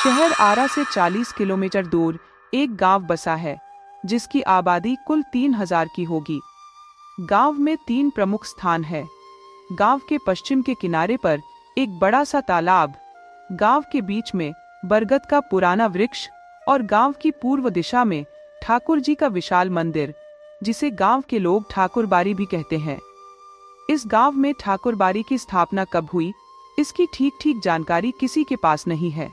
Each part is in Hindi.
शहर आरा से 40 किलोमीटर दूर एक गांव बसा है, जिसकी आबादी कुल 3000 की होगी। गांव में 3 प्रमुख स्थान है। गांव के पश्चिम के किनारे पर एक बड़ा सा तालाब, गांव के बीच में बरगद का पुराना वृक्ष और गांव की पूर्व दिशा में ठाकुर जी का विशाल मंदिर, जिसे गांव के लोग ठाकुरबाड़ी भी कहते हैं। इस गांव में ठाकुरबाड़ी की स्थापना कब हुई, इसकी ठीक जानकारी किसी के पास नहीं है।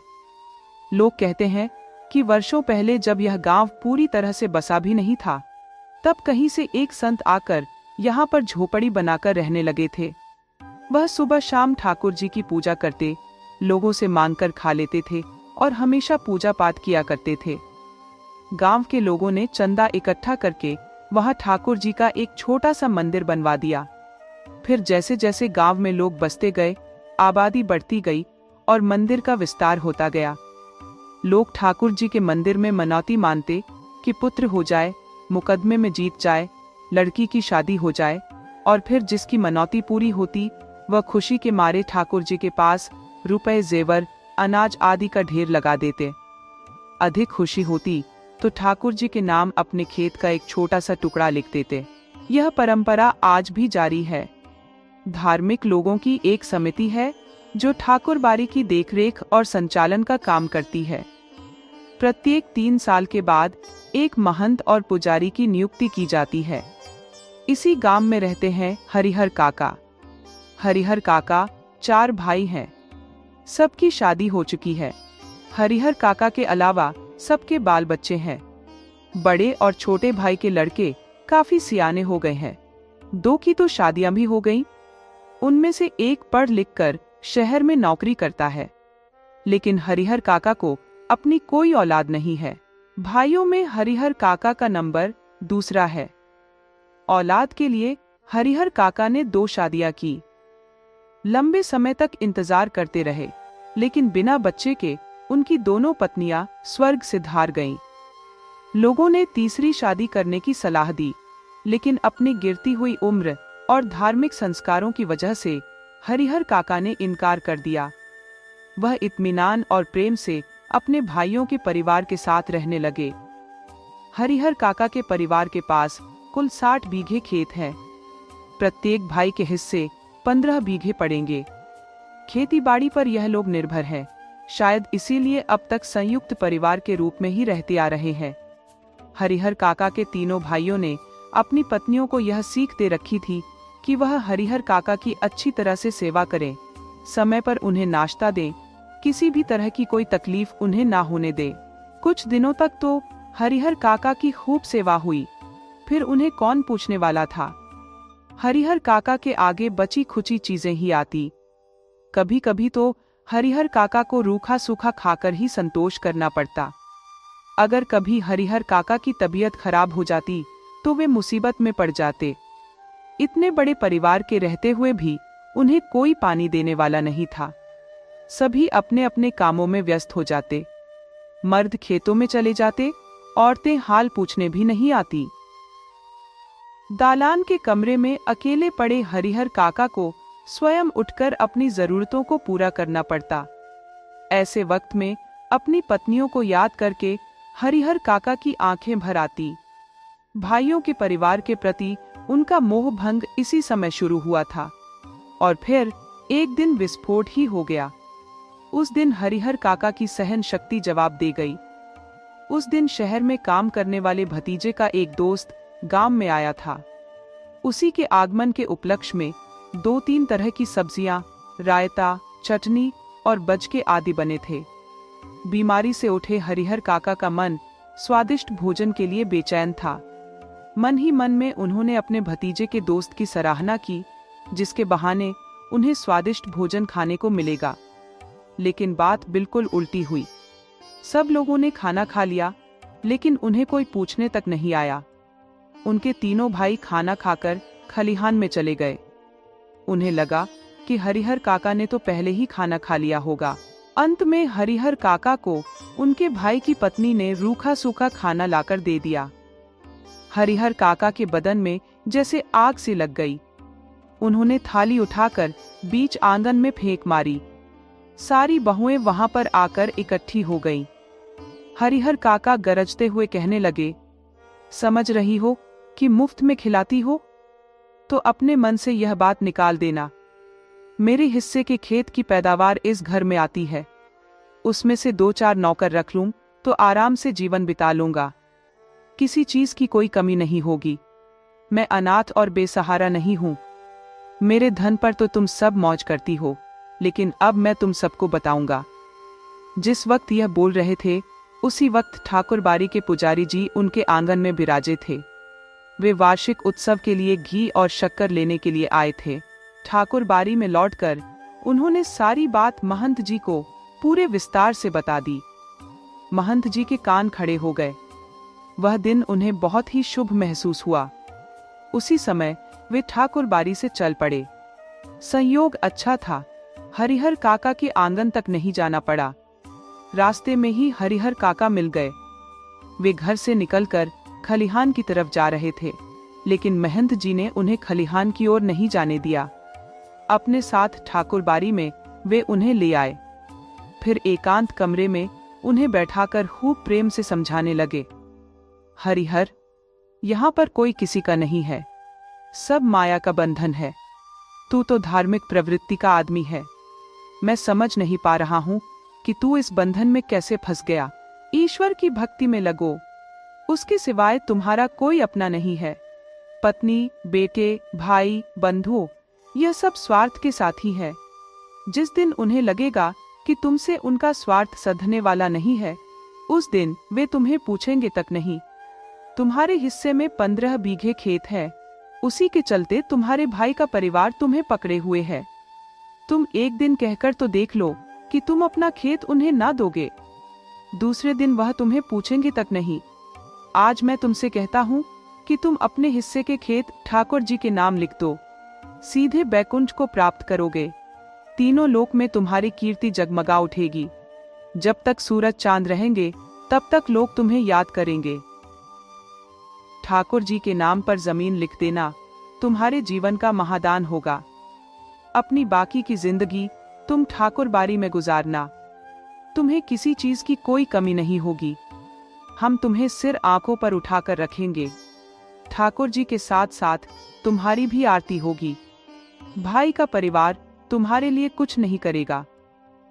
लोग कहते हैं कि वर्षों पहले जब यह गांव पूरी तरह से बसा भी नहीं था, तब कहीं से एक संत आकर यहाँ पर झोपड़ी बनाकर रहने लगे थे। वह सुबह शाम ठाकुर जी की पूजा करते, लोगों से मांगकर खा लेते थे और हमेशा पूजा पाठ किया करते थे। गांव के लोगों ने चंदा इकट्ठा करके वहां ठाकुर जी का एक छोटा सा मंदिर बनवा दिया। फिर जैसे जैसे गांव में लोग बसते गए, आबादी बढ़ती गई और मंदिर का विस्तार होता गया। लोग ठाकुर जी के मंदिर में मनौती मानते कि पुत्र हो जाए, मुकदमे में जीत जाए, लड़की की शादी हो जाए, और फिर जिसकी मनौती पूरी होती वह खुशी के मारे ठाकुर जी के पास रुपए, जेवर, अनाज आदि का ढेर लगा देते। अधिक खुशी होती तो ठाकुर जी के नाम अपने खेत का एक छोटा सा टुकड़ा लिख देते। यह परंपरा आज भी जारी है। धार्मिक लोगों की एक समिति है जो ठाकुरबाड़ी की देखरेख और संचालन का काम करती है। प्रत्येक 3 साल के बाद एक महंत और पुजारी की नियुक्ति की जाती है। इसी गांव में रहते हैं हरिहर काका। हरिहर काका 4 भाई हैं। सबकी शादी हो चुकी है। हरिहर काका के अलावा सबके बाल बच्चे हैं। बड़े और छोटे भाई के लड़के काफी सियाने हो गए हैं। 2 की तो शादियां भी हो गईं। उनमें से एक पढ़ लिख कर शहर में नौकरी करता है, लेकिन हरिहर काका को अपनी कोई औलाद नहीं है। भाइयों में हरिहर काका का नंबर दूसरा है। औलाद के लिए हरिहर काका ने 2 शादियां की। लंबे समय तक इंतजार करते रहे, लेकिन बिना बच्चे के उनकी दोनों पत्नियां स्वर्ग से धार गईं। लोगों ने तीसरी शादी करने की सलाह दी, लेकिन अपनी गिरती हुई उम्र और धार्मिक संस्कारों की वजह से हरिहर काका ने इनकार कर दिया। वह इत्मीनान और प्रेम से अपने भाइयों के परिवार के साथ रहने लगे। हरिहर काका के परिवार के पास कुल 60 बीघे खेत हैं। प्रत्येक भाई के हिस्से 15 बीघे पड़ेंगे। खेतीबाड़ी पर यह लोग निर्भर हैं। शायद इसीलिए अब तक संयुक्त परिवार के रूप में ही रहते आ रहे हैं। हरिहर काका के तीनों भाइयों ने अपनी पत्नियों को यह सीख दे रखी थी कि वह हरिहर काका की अच्छी तरह से सेवा करें, समय पर उन्हें नाश्ता दें, किसी भी तरह की कोई तकलीफ उन्हें ना होने दे। कुछ दिनों तक तो हरिहर काका की खूब सेवा हुई, फिर उन्हें कौन पूछने वाला था। हरिहर काका के आगे बची खुची चीजें ही आती। कभी कभी तो हरिहर काका को रूखा सूखा खाकर ही संतोष करना पड़ता। अगर कभी हरिहर काका की तबीयत खराब हो जाती तो वे मुसीबत में पड़ जाते। इतने बड़े परिवार के रहते हुए भी उन्हें कोई पानी देने वाला नहीं था। सभी अपने अपने कामों में व्यस्त हो जाते। मर्द खेतों में चले जाते, औरतें हाल पूछने भी नहीं आती। दालान के कमरे में अकेले पड़े हरिहर काका को स्वयं उठकर अपनी जरूरतों को पूरा करना पड़ता। ऐसे वक्त में अपनी पत्नियों को याद करके हरिहर काका की आंखें भर आती। भाइयों के परिवार के प्रति उनका मोह भंग इसी समय शुरू हुआ था, और फिर एक दिन विस्फोट ही हो गया। उस दिन हरिहर काका की सहन शक्ति जवाब दे गई। उस दिन शहर में काम करने वाले भतीजे का एक दोस्त गांव में आया था। उसी के आगमन के उपलक्ष्य में 2-3 तरह की सब्जियां, रायता, चटनी और बजके आदि बने थे। बीमारी से उठे हरिहर काका का मन स्वादिष्ट भोजन के लिए बेचैन था। मन ही मन में उन्होंने अपने भतीजे के दोस्त की सराहना की, जिसके बहाने उन्हें स्वादिष्ट भोजन खाने को मिलेगा। लेकिन बात बिल्कुल उल्टी हुई। सब लोगों ने खाना खा लिया, लेकिन उन्हें कोई पूछने तक नहीं आया। उनके तीनों भाई खाना खाकर खलिहान में चले गए। उन्हें लगा कि हरिहर काका ने तो पहले ही खाना खा लिया होगा। अंत में हरिहर काका को उनके भाई की पत्नी ने रूखा सूखा खाना लाकर दे दिया। हरिहर काका के बदन में जैसे आग सी लग गई। उन्होंने थाली उठाकर बीच आंगन में फेंक मारी। सारी बहुएं वहां पर आकर इकट्ठी हो गईं। हरिहर काका गरजते हुए कहने लगे, समझ रही हो कि मुफ्त में खिलाती हो? तो अपने मन से यह बात निकाल देना। मेरे हिस्से के खेत की पैदावार इस घर में आती है, उसमें से 2-4 नौकर रख लूं तो आराम से जीवन बिता लूंगा। किसी चीज की कोई कमी नहीं होगी। मैं अनाथ और बेसहारा नहीं हूं। मेरे धन पर तो तुम सब मौज करती हो, लेकिन अब मैं तुम सबको बताऊंगा। जिस वक्त यह बोल रहे थे, उसी वक्त ठाकुर बाड़ी के पुजारी जी उनके आंगन में विराजे थे। वे वार्षिक उत्सव के लिए घी और शक्कर लेने के लिए आए थे। ठाकुर बाड़ी में लौटकर उन्होंने सारी बात महंत जी को पूरे विस्तार से बता दी। महंत जी के कान खड़े हो गए। वह दिन उन्हें बहुत ही शुभ महसूस हुआ। उसी समय वे ठाकुर बाड़ी से चल पड़े। संयोग अच्छा था, हरिहर काका के आंगन तक नहीं जाना पड़ा। रास्ते में ही हरिहर काका मिल गए। वे घर से निकलकर खलिहान की तरफ जा रहे थे, लेकिन महंत जी ने उन्हें खलिहान की ओर नहीं जाने दिया। अपने साथ ठाकुर बाड़ी में वे उन्हें ले आए। फिर एकांत कमरे में उन्हें बैठाकर खूब प्रेम से समझाने लगे, हरिहर, यहाँ पर कोई किसी का नहीं है, सब माया का बंधन है। तू तो धार्मिक प्रवृत्ति का आदमी है। मैं समझ नहीं पा रहा हूँ कि तू इस बंधन में कैसे फंस गया। ईश्वर की भक्ति में लगो, उसके सिवाय तुम्हारा कोई अपना नहीं है। पत्नी, बेटे, भाई, बंधु, यह सब स्वार्थ के साथी है। जिस दिन उन्हें लगेगा कि तुमसे उनका स्वार्थ सधने वाला नहीं है, उस दिन वे तुम्हें पूछेंगे तक नहीं। तुम्हारे हिस्से में 15 बीघे खेत है, उसी के चलते तुम्हारे भाई का परिवार तुम्हें पकड़े हुए है। तुम एक दिन कहकर तो देख लो कि तुम अपना खेत उन्हें ना दोगे, दूसरे दिन वह तुम्हें पूछेंगे तक नहीं। आज मैं तुमसे कहता हूँ कि तुम अपने हिस्से के खेत ठाकुर जी के नाम लिख दो, सीधे बैकुंठ को प्राप्त करोगे। तीनों लोक में तुम्हारी कीर्ति जगमगा उठेगी। जब तक सूरज चांद रहेंगे, तब तक लोग तुम्हें याद करेंगे। ठाकुर जी के नाम पर जमीन लिख देना तुम्हारे जीवन का महादान होगा। अपनी बाकी की जिंदगी तुम ठाकुर बाड़ी में गुजारना। तुम्हें किसी चीज की कोई कमी नहीं होगी। हम तुम्हें सिर आंखों पर उठाकर रखेंगे। ठाकुर जी के साथ साथ तुम्हारी भी आरती होगी। भाई का परिवार तुम्हारे लिए कुछ नहीं करेगा।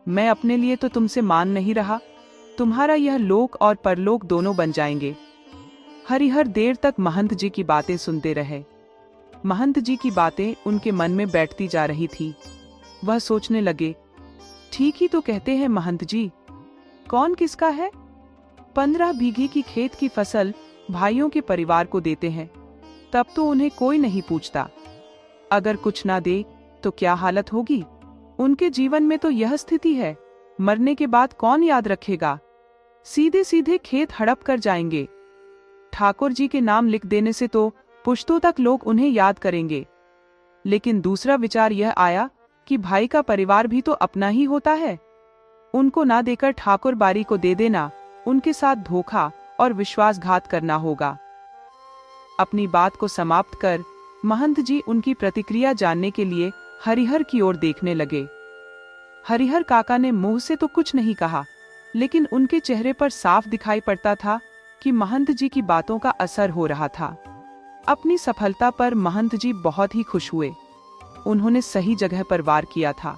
मैं अपने लिए तो तुमसे मान नहीं रहा, तुम्हारा यह लोक और परलोक दोनों बन जाएंगे। हरिहर देर तक महंत जी की बातें सुनते रहे। महंत जी की बातें उनके मन में बैठती जा रही थी। वह सोचने लगे, ठीक ही तो कहते हैं महंत जी, कौन किसका है? 15 बीघे की खेत की फसल भाइयों के परिवार को देते हैं, तब तो उन्हें कोई नहीं पूछता। अगर कुछ ना दे तो क्या हालत होगी? उनके जीवन में तो यह स्थिति है, मरने के बाद कौन याद रखेगा? सीधे सीधे खेत हड़प कर जाएंगे। ठाकुर जी के नाम लिख देने से तो पुश्तों तक लोग उन्हें याद करेंगे। लेकिन दूसरा विचार यह आया कि भाई का परिवार भी तो अपना ही होता है। उनको ना देकर ठाकुर बाड़ी को दे देना उनके साथ धोखा और विश्वासघात करना होगा। अपनी बात को समाप्त कर महंत जी उनकी प्रतिक्रिया जानने के लिए हरिहर की ओर देखने लगे। हरिहर काका ने मुंह से तो कुछ नहीं कहा, लेकिन उनके चेहरे पर साफ दिखाई पड़ता था कि महंत जी की बातों का असर हो रहा था। अपनी सफलता पर महंत जी बहुत ही खुश हुए। उन्होंने सही जगह पर वार किया था।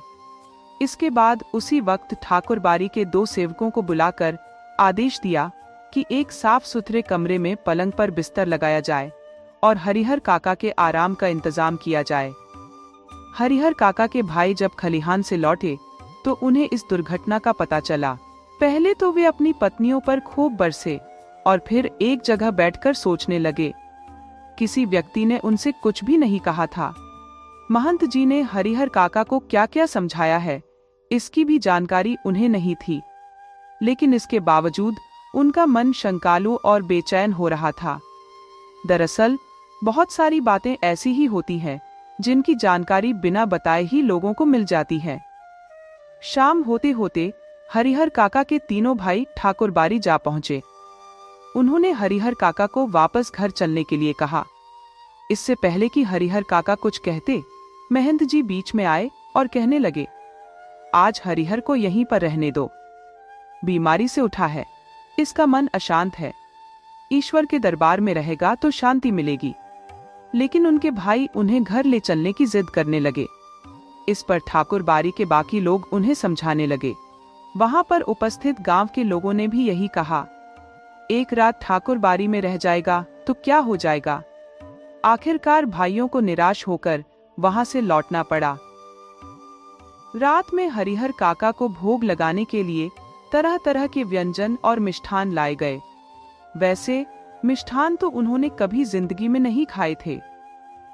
इसके बाद उसी वक्त ठाकुर बाड़ी के 2 सेवकों को बुलाकर आदेश दिया कि एक साफ सुथरे कमरे में पलंग पर बिस्तर लगाया जाए और हरिहर काका के आराम का इंतजाम किया जाए। हरिहर काका के भाई जब खलिहान से लौटे तो उन्हें इस दुर्घटना का पता चला। पहले तो वे अपनी पत्नियों पर खूब बरसे और फिर एक जगह बैठकर सोचने लगे। किसी व्यक्ति ने उनसे कुछ भी नहीं कहा था। महंत जी ने हरिहर काका को क्या क्या समझाया है, इसकी भी जानकारी उन्हें नहीं थी, लेकिन इसके बावजूद उनका मन शंकालु और बेचैन हो रहा था। दरअसल बहुत सारी बातें ऐसी ही होती हैं जिनकी जानकारी बिना बताए ही लोगों को मिल जाती है। शाम होते होते हरिहर काका के तीनों भाई ठाकुर बाड़ी जा पहुंचे। उन्होंने हरिहर काका को वापस घर चलने के लिए कहा। इससे पहले कि हरिहर काका कुछ कहते, महंत जी बीच में आए और कहने लगे, आज हरिहर को यहीं पर रहने दो। बीमारी से उठा है, इसका मन अशांत है, ईश्वर के दरबार में रहेगा तो शांति मिलेगी। लेकिन उनके भाई उन्हें घर ले चलने की जिद करने लगे। इस पर ठाकुर बारी के बाकी लोग उन्हें समझाने लगे। वहां पर उपस्थित गांव के लोगों ने भी यही कहा, एक रात ठाकुर बारी में रह जाएगा तो क्या हो जाएगा। आखिरकार भाइयों को निराश होकर वहां से लौटना पड़ा। रात में हरिहर काका को भोग लगाने के लिए तरह तरह के व्यंजन और मिष्ठान लाए गए। वैसे मिष्ठान तो उन्होंने कभी जिंदगी में नहीं खाए थे।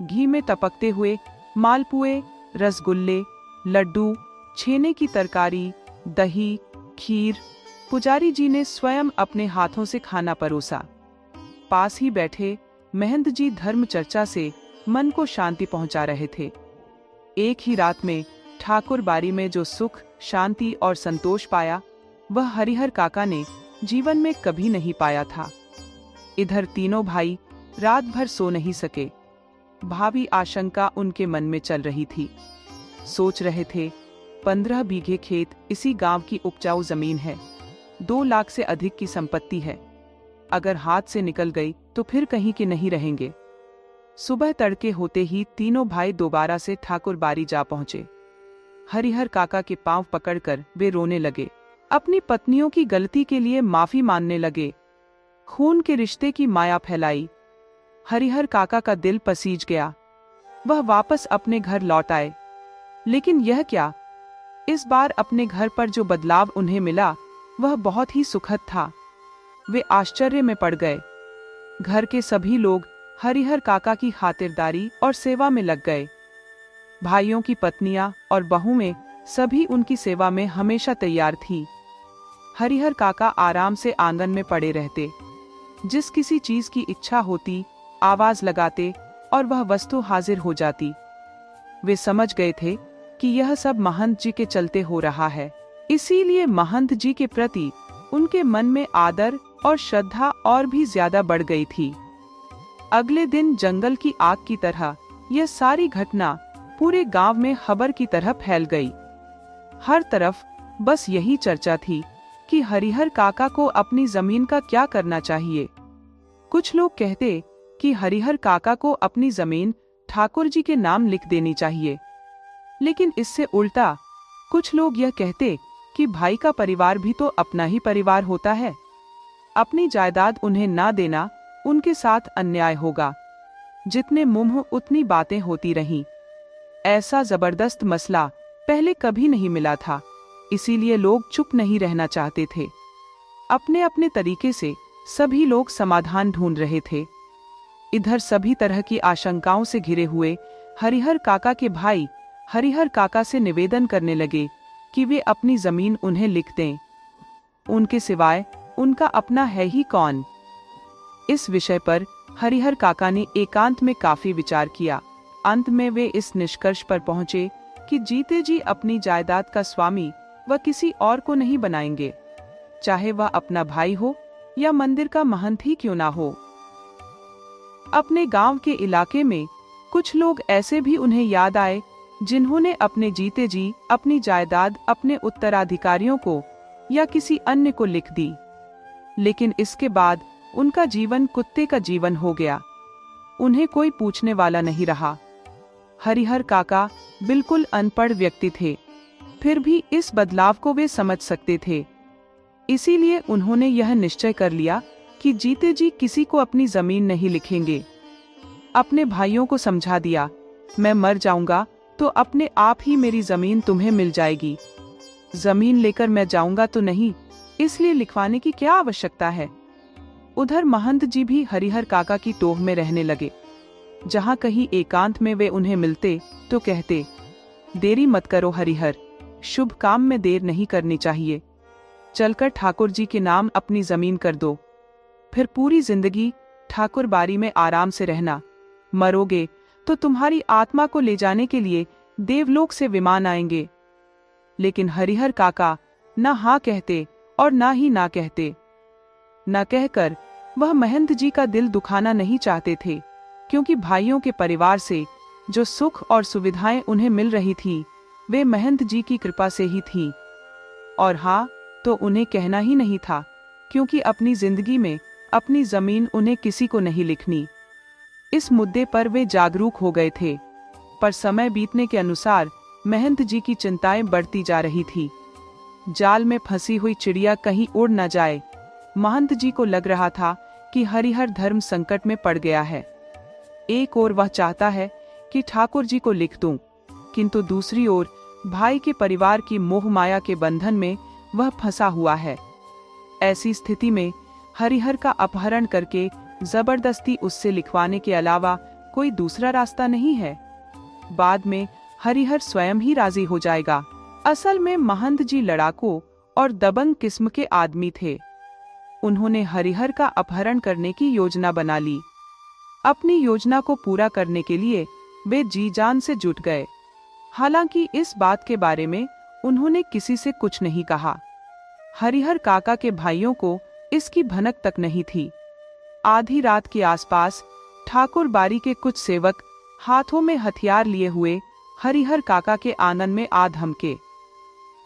घी में तपकते हुए मालपुए, रसगुल्ले, लड्डू, छेने की तरकारी, दही, खीर पुजारी जी ने स्वयं अपने हाथों से खाना परोसा। पास ही बैठे महंत जी धर्म चर्चा से मन को शांति पहुंचा रहे थे। एक ही रात में ठाकुर बारी में जो सुख, शांति और संतोष पाया, वह हरिहर काका ने जीवन में कभी नहीं पाया था। इधर तीनों भाई रात भर सो नहीं सके। भावी आशंका उनके मन में चल रही थी। सोच रहे थे, 15 बीघे खेत इसी गांव की उपजाऊ जमीन है, 2 लाख से अधिक की संपत्ति है। अगर हाथ से निकल गई तो फिर कहीं के नहीं रहेंगे। सुबह तड़के होते ही तीनों भाई दोबारा से ठाकुर बारी जा पहुंचे। हरिहर काका के पांव पकड़कर वे रोने लगे। अपनी पत्नियों की गलती के लिए माफी मांगने लगे। खून के रिश्ते की माया फैलाई। हरिहर काका का दिल पसीज गया। वह वापस अपने घर लौट आए। लेकिन यह क्या, इस बार अपने घर पर जो बदलाव उन्हें मिला वह बहुत ही सुखद था। वे आश्चर्य में पड़ गए। घर के सभी लोग हरिहर काका की खातिरदारी और सेवा में लग गए। भाइयों की पत्नियां और बहुएं सभी उनकी सेवा में हमेशा तैयार थी। हरिहर काका आराम से आंगन में पड़े रहते। जिस किसी चीज की इच्छा होती आवाज लगाते और वह वस्तु हाजिर हो जाती। वे समझ गए थे कि यह सब महंत जी के चलते हो रहा है। इसीलिए महंत जी के प्रति उनके मन में आदर और श्रद्धा और भी ज्यादा बढ़ गई थी। अगले दिन जंगल की आग की तरह यह सारी घटना पूरे गांव में खबर की तरह फैल गई। हर तरफ बस यही चर्चा थी कि हरिहर काका को अपनी जमीन का क्या करना चाहिए। कुछ लोग कहते कि हरिहर काका को अपनी जमीन ठाकुर जी के नाम लिख देनी चाहिए। लेकिन इससे उल्टा कुछ लोग यह कहते कि भाई का परिवार भी तो अपना ही परिवार होता है। अपनी जायदाद उन्हें ना देना उनके साथ अन्याय होगा। जितने मुंह उतनी बातें होती रहीं। ऐसा जबरदस्त मसला पहले कभी नहीं मिला था। इसीलिए लोग चुप नहीं रहना चाहते थे। अपने अपने तरीके से सभी लोग समाधान ढूंढ रहे थे। इधर सभी तरह की आशंकाओं से घिरे हुए हरिहर काका के भाई हरिहर काका से निवेदन करने लगे कि वे अपनी जमीन उन्हें लिख दें। उनके सिवाय उनका अपना है ही कौन। इस विषय पर हरिहर काका ने एकांत में काफी विचार किया। अंत में वे इस निष्कर्ष पर पहुंचे कि जीते जी अपनी जायदाद का स्वामी वह किसी और को नहीं बनाएंगे, चाहे वह अपना भाई हो या मंदिर का महंत ही क्यों ना हो। अपने गांव के इलाके में कुछ लोग ऐसे भी उन्हें याद आए जिन्होंने अपने जीते जी अपनी जायदाद अपने उत्तराधिकारियों को या किसी अन्य को लिख दी। लेकिन इसके बाद उनका जीवन कुत्ते का जीवन हो गया। उन्हें कोई पूछने वाला नहीं रहा। हरिहर काका बिल्कुल अनपढ़ व्यक्ति थे, फिर भी इस बदलाव को वे समझ सकते थे। इसीलिए उन्होंने यह निश्चय कर लिया कि जीते जी किसी को अपनी जमीन नहीं लिखेंगे। अपने भाइयों को समझा दिया, मैं मर जाऊंगा तो अपने आप ही मेरी जमीन तुम्हें मिल जाएगी। जमीन लेकर मैं जाऊंगा तो नहीं, इसलिए लिखवाने की क्या आवश्यकता है। उधर महंत जी भी हरिहर काका की टोह में रहने लगे। जहां कहीं एकांत में वे उन्हें मिलते तो कहते, देरी मत करो हरिहर, शुभ काम में देर नहीं करनी चाहिए। चलकर ठाकुर जी के नाम अपनी जमीन कर दो, फिर पूरी जिंदगी ठाकुर बारी में आराम से रहना। मरोगे तो तुम्हारी आत्मा को ले जाने के लिए देवलोक से विमान आएंगे। लेकिन हरिहर काका न हाँ कहते और ना ही ना कहते। न कहकर वह महंत जी का दिल दुखाना नहीं चाहते थे, क्योंकि भाइयों के परिवार से जो सुख और सुविधाएं उन्हें मिल रही थी वे महंत जी की कृपा से ही थीं। और हाँ, तो उन्हें कहना ही नहीं था, क्योंकि अपनी जिंदगी में अपनी जमीन उन्हें किसी को नहीं लिखनी। इस मुद्दे पर वे जागरूक हो गए थे। पर समय बीतने के अनुसार महंत जी की चिंताएं बढ़ती जा रही थी। जाल में फंसी हुई चिड़िया कहीं उड़ न जाए। महंत जी को लग रहा था कि हरिहर धर्म संकट में पड़ गया है। एक ओर वह चाहता है कि ठाकुर जी को लिख दूं, किंतु दूसरी ओर भाई के परिवार की मोह माया के बंधन में वह फंसा हुआ है। ऐसी स्थिति में हरिहर का अपहरण करके जबरदस्ती उससे लिखवाने के अलावा कोई दूसरा रास्ता नहीं है। बाद में हरिहर स्वयं ही राजी हो जाएगा। असल में महंत जी लड़ाकू और दबंग किस्म के आदमी थे। उन्होंने हरिहर का अपहरण करने की योजना बना ली। अपनी योजना को पूरा करने के लिए वे जी जान से जुट गए। हालांकि इस बात के बारे में उन्होंने किसी से कुछ नहीं कहा। हरिहर काका के भाइयों को इसकी भनक तक नहीं थी। आधी रात के आसपास ठाकुर बारी के कुछ सेवक हाथों में हथियार लिए हुए हरिहर काका के आंगन में आ धमके।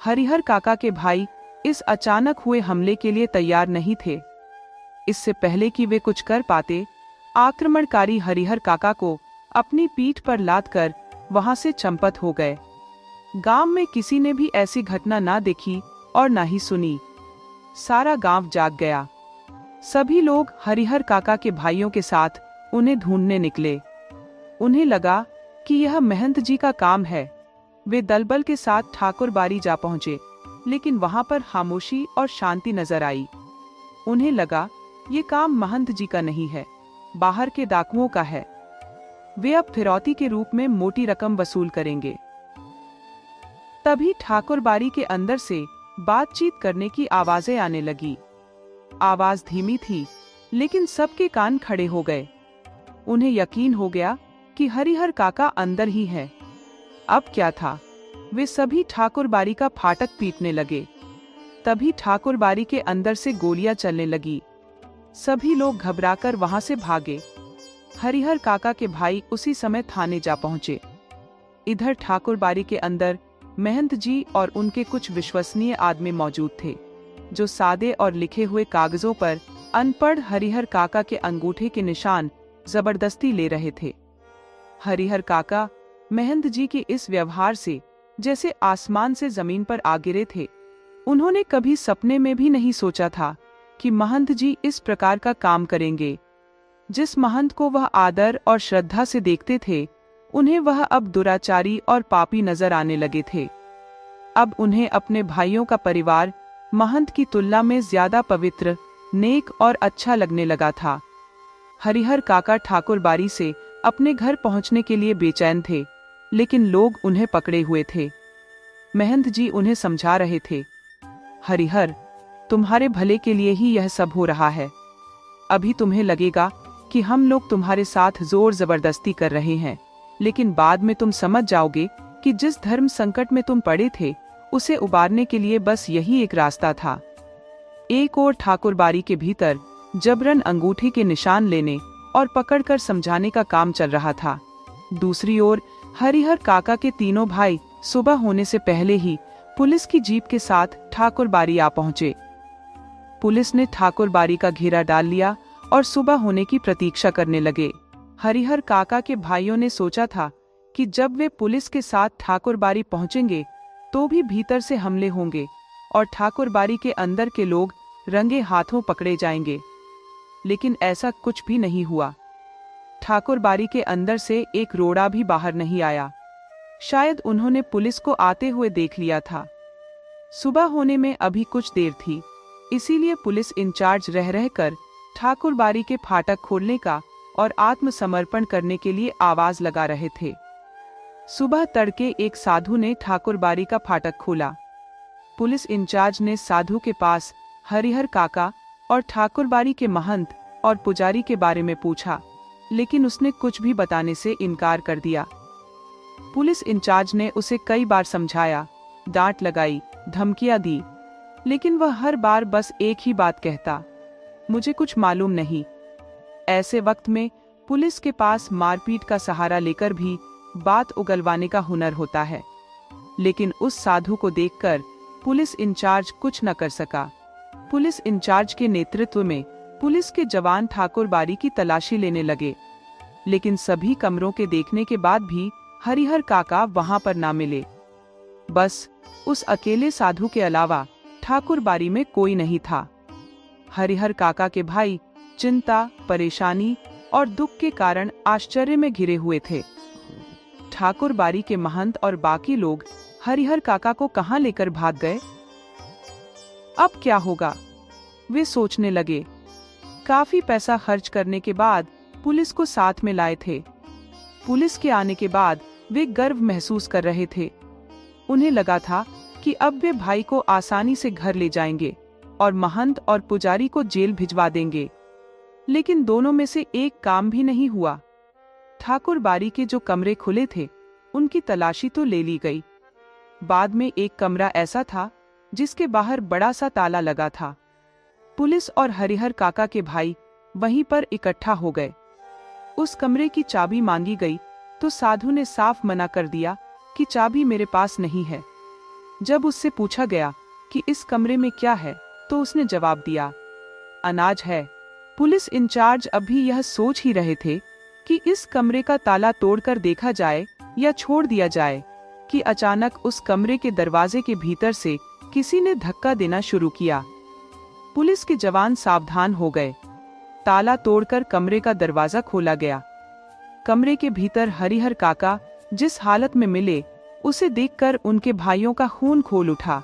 हरिहर काका के भाई इस अचानक हुए हमले के लिए तैयार नहीं थे। इससे पहले कि वे कुछ कर पाते, आक्रमणकारी हरिहर काका को अपनी पीठ पर लाद कर वहां से चंपत हो गए। गांव में किसी ने भी ऐसी घटना ना देखी और ना ही सुनी। सारा गांव जाग गया। सभी लोग हरिहर काका के भाइयों के साथ उन्हें ढूंढने निकले। उन्हें लगा कि यह महंत जी का काम है। वे दलबल के साथ ठाकुर बारी जा पहुंचे, लेकिन वहां पर खामोशी और शांति नजर आई। उन्हें लगा ये काम महंत जी का नहीं है, बाहर के डाकुओं का है। वे अब फिरौती के रूप में मोटी रकम वसूल करेंगे। तभी ठाकुर बारी के अंदर से बातचीत करने की आवाजें आने लगी। आवाज धीमी थी, लेकिन सबके कान खड़े हो गए। उन्हें यकीन हो गया कि हरिहर काका अंदर ही है। अब क्या था? वे सभी ठाकुर बारी का फाटक पीटने लगे। तभी ठाकुर बारी के अंदर से गोलियां चलने लगी। सभी लोग घबराकर वहां से भागे। हरिहर काका के भाई उसी समय थाने जा पहुंचे। इधर ठाकुर बारी के अंदर महंत जी और उनके कुछ विश्वसनीय आदमी मौजूद थे, जो सादे और लिखे हुए कागजों पर अनपढ़ हरिहर काका के अंगूठे के निशान जबरदस्ती ले रहे थे। हरिहर काका महंत जी के इस व्यवहार से जैसे आसमान से जमीन पर आ गिरे थे। उन्होंने कभी सपने में भी नहीं सोचा था कि महंत जी इस प्रकार का काम करेंगे। जिस महंत को वह आदर और श्रद्धा से देखते थे, उन्हें वह अब दुराचारी और पापी नजर आने लगे थे। अब उन्हें अपने भाइयों का परिवार महंत की तुलना में ज्यादा पवित्र, नेक और अच्छा लगने लगा था। हरिहर काका ठाकुर बारी से अपने घर पहुंचने के लिए बेचैन थे, लेकिन लोग उन्हें पकड़े हुए थे। महंत जी उन्हें समझा रहे थे, हरिहर, तुम्हारे भले के लिए ही यह सब हो रहा है। अभी तुम्हें लगेगा कि हम लोग तुम्हारे साथ जोर जबरदस्ती कर रहे हैं, लेकिन बाद में तुम समझ जाओगे कि जिस धर्म संकट में तुम पड़े थे, उसे उबारने के लिए बस यही एक रास्ता था। एक और ठाकुर बारी के भीतर जबरन अंगूठे के निशान लेने और पकड़कर समझाने का काम चल रहा था। दूसरी ओर हरिहर काका के तीनों भाई सुबह होने से पहले ही पुलिस की जीप के साथ ठाकुर बारी आ पहुंचे। पुलिस ने ठाकुर बारी का घेरा डाल लिया और सुबह होने की प्रतीक्षा करने लगे। हरिहर काका के भाइयों ने सोचा था कि जब वे पुलिस के साथ ठाकुर बारी पहुंचेंगे तो भी भीतर से हमले होंगे और ठाकुर बारी के अंदर के लोग रंगे हाथों पकड़े जाएंगे। लेकिन ऐसा कुछ भी नहीं हुआ। ठाकुर बारी के अंदर से एक रोड़ा भी बाहर नहीं आया। शायद उन्होंने पुलिस को आते हुए देख लिया था। सुबह होने में अभी कुछ देर थी, इसीलिए पुलिस इंचार्ज रह कर ठाकुर बारी के फाटक खोलने का और आत्मसमर्पण करने के लिए आवाज लगा रहे थे। सुबह तड़के एक साधु ने ठाकुर बारी का फाटक खोला। पुलिस इंचार्ज ने साधु के पास हरिहर काका और ठाकुर बारी के महंत और पुजारी के बारे में पूछा, लेकिन उसने कुछ भी बताने से इनकार कर दिया। पुलिस इंचार्ज ने उसे कई बार समझाया, डांट लगाई, धमकियां दी, लेकिन वह हर बार बस एक ही बात कहता, मुझे कुछ मालूम नहीं। ऐसे वक्त में पुलिस के पास मारपीट का सहारा लेकर भी बात उगलवाने का हुनर होता है। लेकिन उस साधु को देखकर पुलिस इंचार्ज कुछ न कर सका। पुलिस इंचार्ज के नेतृत्व में पुलिस के जवान ठाकुर बारी की तलाशी लेने लगे, लेकिन सभी कमरों के देखने के बाद भी हरिहर काका वहां पर ना मिले। बस उस अकेले साधु के अलावा ठाकुर बारी में कोई नहीं था। हरिहर काका के भाई चिंता, परेशानी और दुख के कारण आश्चर्य में घिरे हुए थे। ठाकुर बारी के महंत और बाकी लोग हरिहर काका को कहां लेकर भाग गए? अब क्या होगा, वे सोचने लगे। काफी पैसा खर्च करने के बाद पुलिस को साथ में लाए थे। पुलिस के आने के बाद वे गर्व महसूस कर रहे थे। उन्हें लगा था कि अब वे भाई को आसानी से घर ले जाएंगे और महंत और पुजारी को जेल भिजवा देंगे। लेकिन दोनों में से एक काम भी नहीं हुआ। ठाकुर बारी के जो कमरे खुले थे उनकी तलाशी तो ले ली गई। बाद में एक कमरा ऐसा था जिसके बाहर बड़ा सा ताला लगा था। पुलिस और हरिहर काका के भाई वहीं पर इकट्ठा हो गए। उस कमरे की चाबी मांगी गई तो साधु ने साफ मना कर दिया कि चाबी मेरे पास नहीं है। जब उससे पूछा गया कि इस कमरे में क्या है तो उसने जवाब दिया, अनाज है। पुलिस इंचार्ज अभी यह सोच ही रहे थे कि इस कमरे का ताला तोड़कर देखा जाए या छोड़ दिया जाए कि अचानक उस कमरे के दरवाजे के भीतर से किसी ने धक्का देना शुरू किया। पुलिस के जवान सावधान हो गए। ताला तोड़कर कमरे का दरवाजा खोला गया। कमरे के भीतर हरिहर काका जिस हालत में मिले उसे देखकर उनके भाइयों का खून खोल उठा।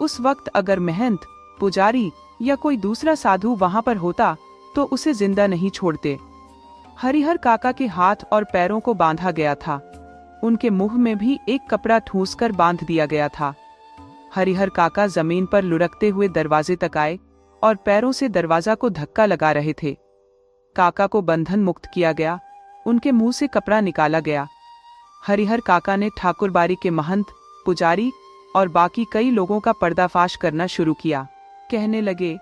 उस वक्त अगर महंत, पुजारी या कोई दूसरा साधु वहां पर होता तो उसे जिंदा नहीं छोड़ते। हरिहर काका के हाथ और पैरों को बांधा गया था। उनके मुंह में भी एक कपड़ा ठूंसकर बांध दिया गया था। हरिहर काका जमीन पर लुढ़कते हुए दरवाजे तक आए और पैरों से दरवाजा को धक्का लगा रहे थे। काका को बंधन मुक्त किया गया। उनके मुंह से कपड़ा निकाला गया। हरिहर काका ने ठाकुर बारी के महंत, पुजारी और बाकी कई लोगों का पर्दाफाश करना शुरू किया। कहने लगे,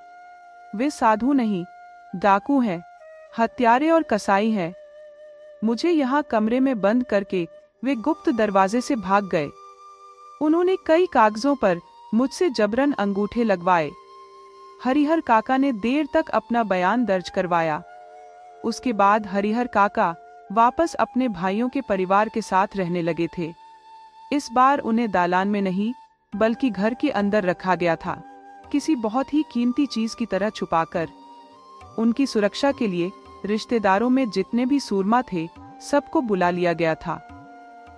वे साधु नहीं, डाकू हैं, हत्यारे और कसाई हैं। मुझे यहाँ कमरे में बंद करके वे गुप्त दरवाजे से भाग गए। उन्होंने कई कागजों पर मुझसे जबरन अंगूठे लगवाए। हरिहर काका ने देर तक अपना बयान दर्ज करवाया। उसके बाद हरिहर काका वापस अपने भाइयों के परिवार के साथ रहने लगे थे। इस बार उन्हें दालान में नहीं बल्कि घर के अंदर रखा गया था, किसी बहुत ही कीमती चीज की तरह छुपाकर। उनकी सुरक्षा के लिए रिश्तेदारों में जितने भी सूरमा थे सबको बुला लिया गया था।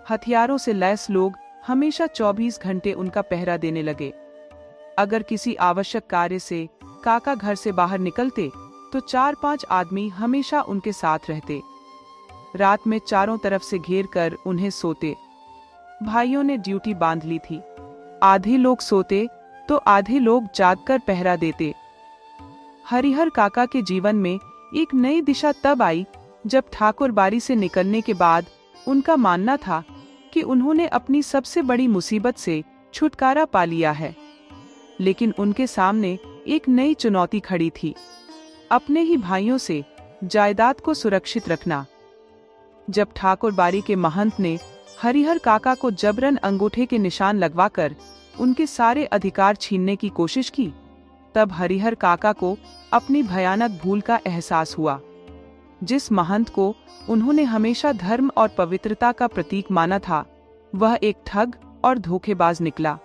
हथियारों से लैस लोग हमेशा 24 घंटे उनका पहरा देने लगे। अगर किसी आवश्यक कार्य से काका घर से बाहर निकलते तो 4-5 आदमी हमेशा उनके साथ रहते। रात में चारों तरफ से घेर कर उन्हें सोते। भाइयों ने ड्यूटी बांध ली थी। आधे लोग सोते तो आधे लोग जागकर पहरा देते। हरिहर काका के जीवन में एक नई दिशा तब आई जब ठाकुर बारी से निकलने के बाद उनका मानना था कि उन्होंने अपनी सबसे बड़ी मुसीबत से छुटकारा पा लिया है। लेकिन उनके सामने एक नई चुनौती खड़ी थी, अपने ही भाइयों से जायदाद को सुरक्षित रखना। जब ठाकुर बारी के महंत ने हरिहर काका को जबरन अंगूठे के निशान लगवाकर उनके सारे अधिकार छीनने की कोशिश की, तब हरिहर काका को अपनी भयानक भूल का एहसास हुआ। जिस महंत को उन्होंने हमेशा धर्म और पवित्रता का प्रतीक माना था, वह एक ठग और धोखेबाज निकला।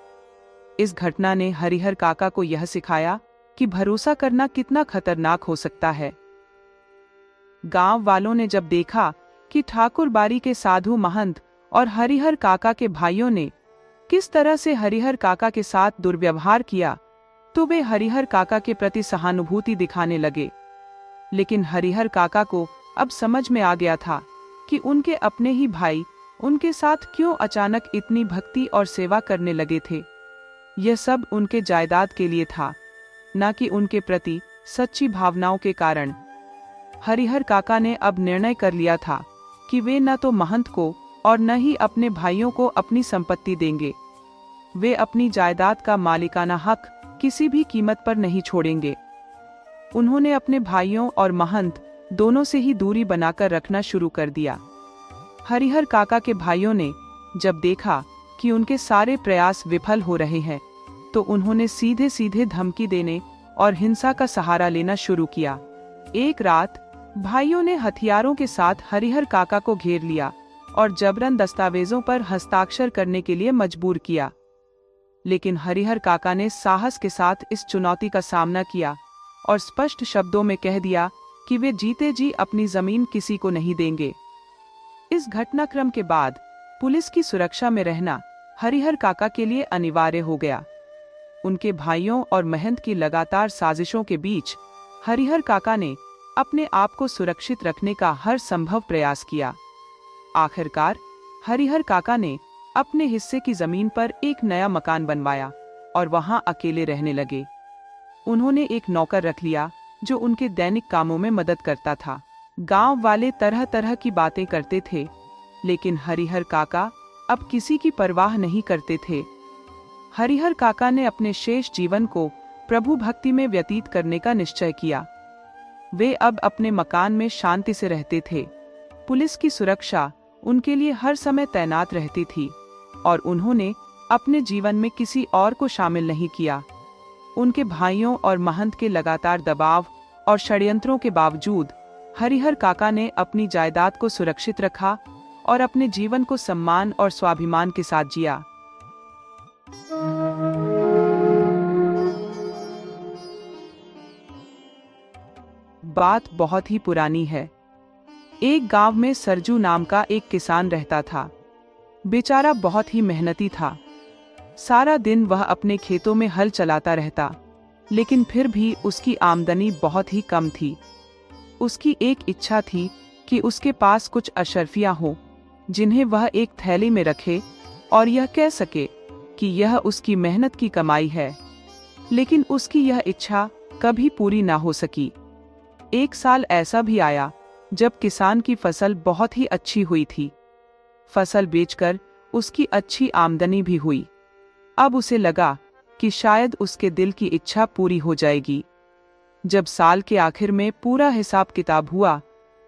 इस घटना ने हरिहर काका को यह सिखाया कि भरोसा करना कितना खतरनाक हो सकता है। गांव वालों ने जब देखा कि ठाकुर बारी के साधु महंत और हरिहर काका के भाइयों ने किस तरह से हरिहर काका के साथ दुर्व्यवहार किया, तो वे हरिहर काका के प्रति सहानुभूति दिखाने लगे। लेकिन हरिहर काका को अब समझ में आ गया था कि उनके अपने ही भाई उनके साथ क्यों अचानक इतनी भक्ति और सेवा करने लगे थे। यह सब उनके जायदाद के लिए था, न कि उनके प्रति सच्ची भावनाओं के कारण। हरिहर काका ने अब निर्णय कर लिया था कि वे न तो महंत को और न ही अपने भाइयों को अपनी संपत्ति देंगे। वे अपनी जायदाद का मालिकाना हक किसी भी कीमत पर नहीं छोड़ेंगे। उन्होंने अपने भाइयों और महंत दोनों से ही दूरी बनाकर रखना शुरू कर दिया। हरिहर काका के भाइयों ने जब देखा कि उनके सारे प्रयास विफल हो रहे हैं, तो उन्होंने सीधे सीधे धमकी देने और हिंसा का सहारा लेना शुरू किया। एक रात भाइयों ने हथियारों के साथ हरिहर काका को घेर लिया और जबरन दस्तावेजों पर हस्ताक्षर करने के लिए मजबूर किया। लेकिन हरिहर काका ने साहस के साथ इस चुनौती का सामना किया और स्पष्ट शब्दों में कह दिया कि वे जीते जी अपनी जमीन किसी को नहीं देंगे। इस घटनाक्रम के बाद पुलिस की सुरक्षा में रहना हरिहर काका के लिए अनिवार्य हो गया। उनके भाइयों और महंत की लगातार साजिशों के बीच हरिहर काका ने अपने आप को सुरक्षित रखने का हर संभव प्रयास किया। आखिरकार हरिहर काका ने अपने हिस्से की जमीन पर एक नया मकान बनवाया और वहां अकेले रहने लगे। उन्होंने एक नौकर रख लिया जो उनके दैनिक कामों में मदद करता था। गांव वाले तरह तरह की बातें करते थे, लेकिन हरिहर काका अब किसी की परवाह नहीं करते थे। हरिहर काका ने अपने शेष जीवन को प्रभु भक्ति में व्यतीत करने का निश्चय किया। वे अब अपने मकान में शांति से रहते थे। पुलिस की सुरक्षा उनके लिए हर समय तैनात रहती थी और उन्होंने अपने जीवन में किसी और को शामिल नहीं किया। उनके भाइयों और महंत के लगातार दबाव और षड्यंत्रों के बावजूद हरिहर काका ने अपनी जायदाद को सुरक्षित रखा और अपने जीवन को सम्मान और स्वाभिमान के साथ जिया। बात बहुत ही पुरानी है। एक गांव में सरजू नाम का एक किसान रहता था। बेचारा बहुत ही मेहनती था। सारा दिन वह अपने खेतों में हल चलाता रहता, लेकिन फिर भी उसकी आमदनी बहुत ही कम थी। उसकी एक इच्छा थी कि उसके पास कुछ अशर्फियां हो जिन्हें वह एक थैली में रखे और यह कह सके कि यह उसकी मेहनत की कमाई है। लेकिन उसकी यह इच्छा कभी पूरी ना हो सकी। एक साल ऐसा भी आया जब किसान की फसल बहुत ही अच्छी हुई थी। फसल बेचकर उसकी अच्छी आमदनी भी हुई। अब उसे लगा कि शायद उसके दिल की इच्छा पूरी हो जाएगी। जब साल के आखिर में पूरा हिसाब किताब हुआ,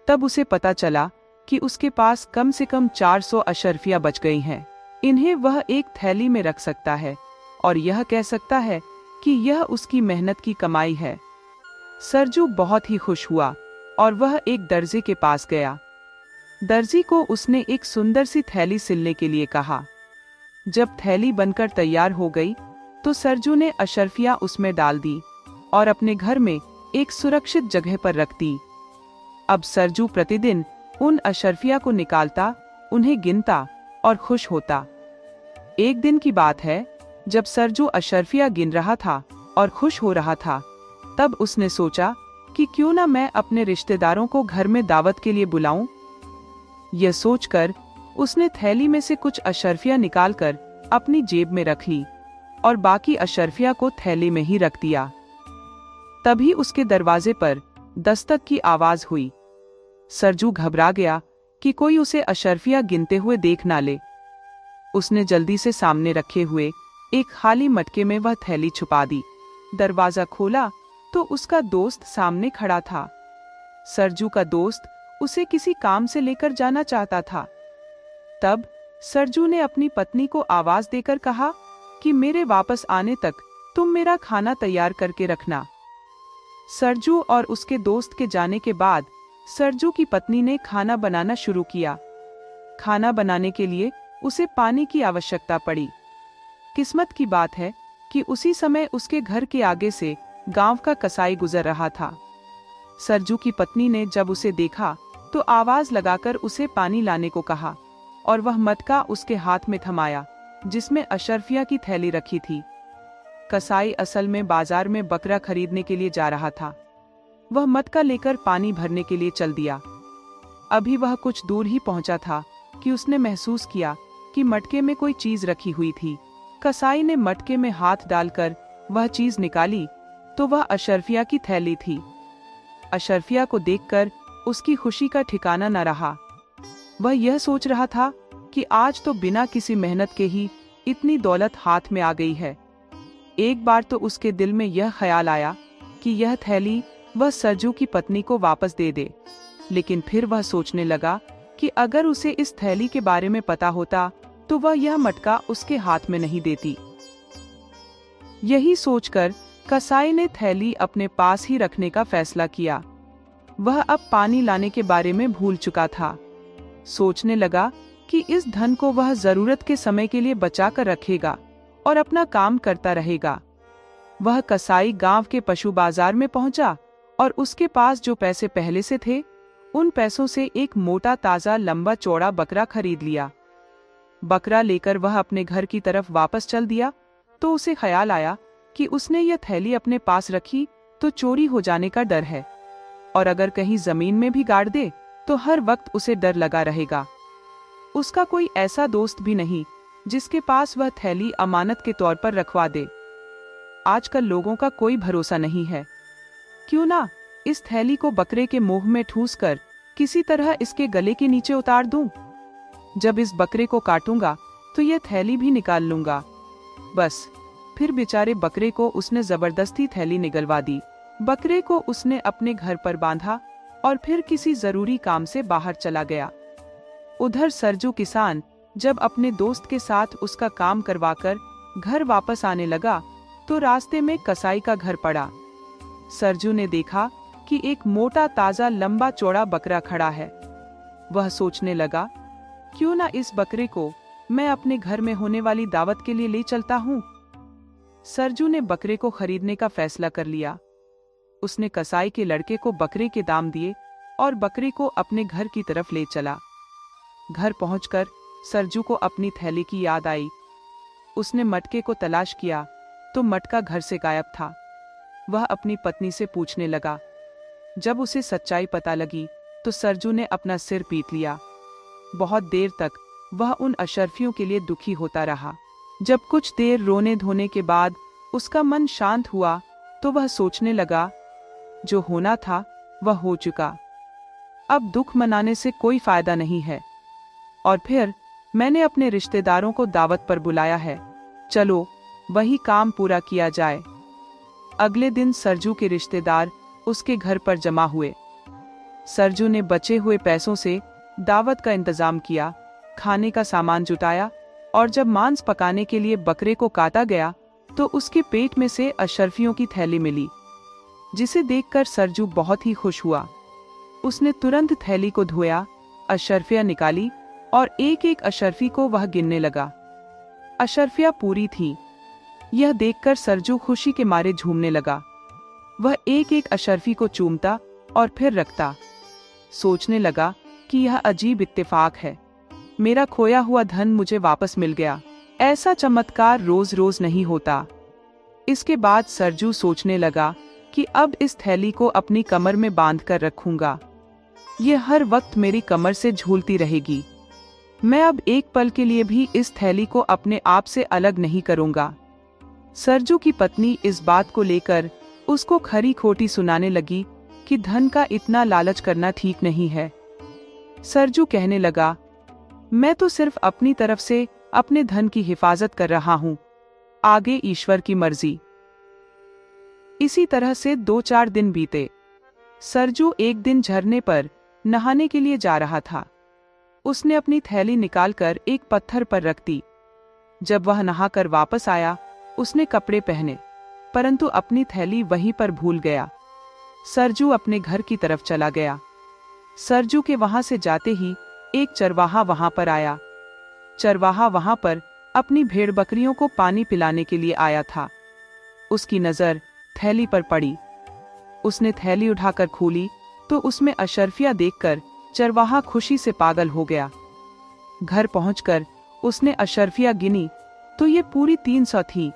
तब उसे पता चला कि उसके पास कम से कम 400 अशर्फियां बच गई हैं। इन्हें वह एक थैली में रख सकता है और यह कह सकता है कि यह उसकी मेहनत की कमाई है। सरजू बहुत ही खुश हुआ और वह एक दर्जी के पास गया। दर्जी को उसने एक सुंदर सी थैली सिलने के लिए कहा। जब थैली बनकर तैयार हो गई, तो सरजू ने अशर्फियां उसमें डाल दी और अपने घर में एक सुरक्षित जगह पर रख दी। अब सरजू प्रतिदिन उन अशर्फियां को निकालता, उन्हें गिनता और खुश होता। एक दिन की बात है, जब सरजू अशर्फियां गिन रहा था और खुश हो रहा था, तब उसने सोचा कि क्यों ना मैं अपने रिश्तेदारों को घर में दावत के लिए बुलाऊं। यह सोचकर उसने थैली में से कुछ अशर्फियां निकालकर अपनी जेब में रख ली और बाकी अशर्फियां को थैली में ही रख दिया। तभी उसके दरवाजे पर दस्तक की आवाज हुई। सरजू घबरा गया कि कोई उसे अशर्फियां गिनते हुए देख ना ले। उसने जल्दी से सामने रखे हुए एक खाली मटके में वह थैली छुपा दी। दरवाजा खोला तो उसका दोस्त सामने खड़ा था। सरजू का दोस्त उसे किसी काम से लेकर जाना चाहता था। तब सरजू ने अपनी पत्नी को आवाज देकर कहा कि मेरे वापस आने तक तुम मेरा खाना तैयार करके रखना। सरजू और उसके दोस्त के जाने के बाद सरजू की पत्नी ने खाना बनाना शुरू किया। खाना बनाने के लिए उसे पानी की आवश्यकता पड़ी। किस्मत की बात है कि उसी समय उसके घर के आगे से गांव का कसाई गुजर रहा था। सरजू की पत्नी ने जब उसे देखा तो आवाज लगाकर उसे पानी लाने को कहा और वह मटका उसके हाथ में थमाया जिसमें अशर्फिया की थैली रखी थी। कसाई असल में बाजार में बकरा खरीदने के लिए जा रहा था। वह मटका लेकर पानी भरने के लिए चल दिया। अभी वह कुछ दूर ही पहुंचा था कि उसने महसूस किया कि मटके में कोई चीज रखी हुई थी। कसाई ने मटके में हाथ डालकर वह चीज निकाली तो वह अशर्फिया की थैली थी। अशर्फिया को देखकर उसकी खुशी का ठिकाना न रहा। वह यह सोच रहा था कि आज तो बिना किसी मेहनत के ही इतनी दौलत हाथ में आ गई है। एक बार तो उसके दिल में यह ख्याल आया कि यह थैली वह सरजू की पत्नी को वापस दे दे, लेकिन फिर वह सोचने लगा कि अगर उसे इस थैली के बारे में पता होता तो वह यह मटका उसके हाथ में नहीं देती। यही सोचकर कसाई ने थैली अपने पास ही रखने का फैसला किया। वह अब पानी लाने के बारे में भूल चुका था। सोचने लगा कि इस धन को वह जरूरत के समय के लिए बचा कर रखेगा और अपना काम करता रहेगा। वह कसाई गांव के पशु बाजार में पहुंचा और उसके पास जो पैसे पहले से थे, उन पैसों से एक मोटा ताजा लंबा चौड़ा बकरा खरीद लिया। बकरा लेकर वह अपने घर की तरफ वापस चल दिया तो उसे ख्याल आया कि उसने यह थैली अपने पास रखी तो चोरी हो जाने का डर है, और अगर कहीं जमीन में भी गाड़ दे तो हर वक्त उसे डर लगा रहेगा। उसका कोई ऐसा दोस्त भी नहीं जिसके पास वह थैली अमानत के तौर पर रखवा दे। आजकल लोगों का कोई भरोसा नहीं है। क्यों ना इस थैली को बकरे के मुंह में ठूस कर किसी तरह इसके गले के नीचे उतार दूं। जब इस बकरे को काटूंगा तो यह थैली भी निकाल लूंगा। बस फिर बेचारे बकरे को उसने जबरदस्ती थैली निगलवा दी। बकरे को उसने अपने घर पर बांधा और फिर किसी जरूरी काम से बाहर चला गया। उधर सरजू किसान जब अपने दोस्त के साथ उसका काम करवाकर घर वापस आने लगा तो रास्ते में कसाई का घर पड़ा। सरजू ने देखा कि एक मोटा ताजा लंबा चौड़ा बकरा खड़ा है। वह सोचने लगा, क्यों ना इस बकरे को मैं अपने घर में होने वाली दावत के लिए ले चलता हूँ। सरजू ने बकरे को खरीदने का फैसला कर लिया। उसने कसाई के लड़के को बकरे के दाम दिए और बकरे को अपने घर की तरफ ले चला। घर पहुंचकर सरजू को अपनी थैली की याद आई। उसने मटके को तलाश किया तो मटका घर से गायब था। वह अपनी पत्नी से पूछने लगा। जब उसे सच्चाई पता लगी तो सरजू ने अपना सिर पीट लिया। बहुत देर तक वह उन अशर्फियों के लिए दुखी होता रहा। जब कुछ देर रोने धोने के बाद उसका मन शांत हुआ तो वह सोचने लगा, जो होना था वह हो चुका। अब दुख मनाने से कोई फायदा नहीं है। और फिर मैंने अपने रिश्तेदारों को दावत पर बुलाया है, चलो वही काम पूरा किया जाए। अगले दिन सरजू के रिश्तेदार उसके घर पर जमा हुए। सरजू ने बचे हुए पैसों से दावत का इंतजाम किया, खाने का सामान जुटाया और जब मांस पकाने के लिए बकरे को काटा गया तो उसके पेट में से अशर्फियों की थैली मिली, जिसे देखकर सरजू बहुत ही खुश हुआ। उसने तुरंत थैली को धोया, अशर्फियां निकाली और एक एक अशर्फी को वह गिनने लगा। अशर्फियां पूरी थीं। यह देखकर सरजू खुशी के मारे झूमने लगा। वह एक एक अशर्फी को चूमता और फिर रखता। सोचने लगा कि यह अजीब इत्तेफाक है, मेरा खोया हुआ धन मुझे वापस मिल गया। ऐसा चमत्कार रोज रोज नहीं होता। इसके बाद सरजू सोचने लगा कि अब इस थैली को अपनी कमर में बांध कर रखूंगा। यह हर वक्त मेरी कमर से झूलती रहेगी। मैं अब एक पल के लिए भी इस थैली को अपने आप से अलग नहीं करूंगा। सरजू की पत्नी इस बात को लेकर उसको खरी खोटी सुनाने लगी कि धन का इतना लालच करना ठीक नहीं है। सरजू कहने लगा, मैं तो सिर्फ अपनी तरफ से अपने धन की हिफाजत कर रहा हूं, आगे ईश्वर की मर्जी। इसी तरह से 2-4 दिन बीते। सरजू एक दिन झरने पर नहाने के लिए जा रहा था। उसने अपनी थैली निकालकर एक पत्थर पर रख दी। जब वह नहाकर वापस आया, उसने कपड़े पहने, परंतु अपनी थैली वहीं पर भूल गया। सरजू अपने घर की तरफ चला गया। सरजू के वहां से जाते ही एक चरवाहा वहां पर आया। चरवाहा वहां पर अपनी भेड़ बकरियों को पानी पिलाने के लिए आया था। उसकी नजर थैली पर पड़ी। उसने थैली उठाकर खोली तो उसमें अशर्फियां देखकर चरवाहा खुशी से पागल हो गया। घर पहुंचकर उसने अशर्फियां गिनी तो ये पूरी 300 थी।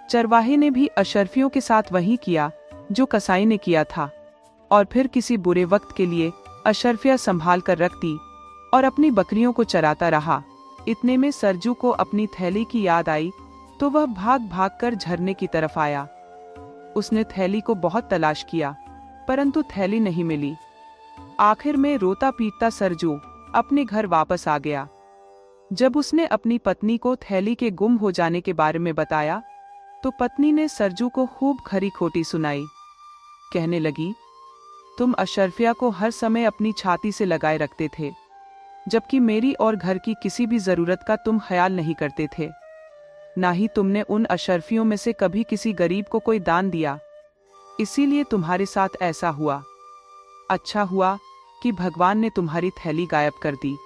चरवाहे ने भी अशर्फियों के साथ वही किया जो कसाई ने किया था, और फिर किसी बुरे वक्त के लिए अशर्फियां संभाल कर रख दी और अपनी बकरियों को चराता रहा। इतने में सरजू को अपनी थैली की याद आई तो वह भाग भाग कर झरने की तरफ आया। उसने थैली को बहुत तलाश किया, परंतु थैली नहीं मिली। आखिर में रोता पीटता सरजू अपने घर वापस आ गया। जब उसने अपनी पत्नी को थैली के गुम हो जाने के बारे में बताया तो पत्नी ने सरजू को खूब खरी खोटी सुनाई। कहने लगी, तुम अशर्फिया को हर समय अपनी छाती से लगाए रखते थे, जबकि मेरी और घर की किसी भी जरूरत का तुम ख्याल नहीं करते थे। ना ही तुमने उन अशरफियों में से कभी किसी गरीब को कोई दान दिया, इसीलिए तुम्हारे साथ ऐसा हुआ। अच्छा हुआ कि भगवान ने तुम्हारी थैली गायब कर दी।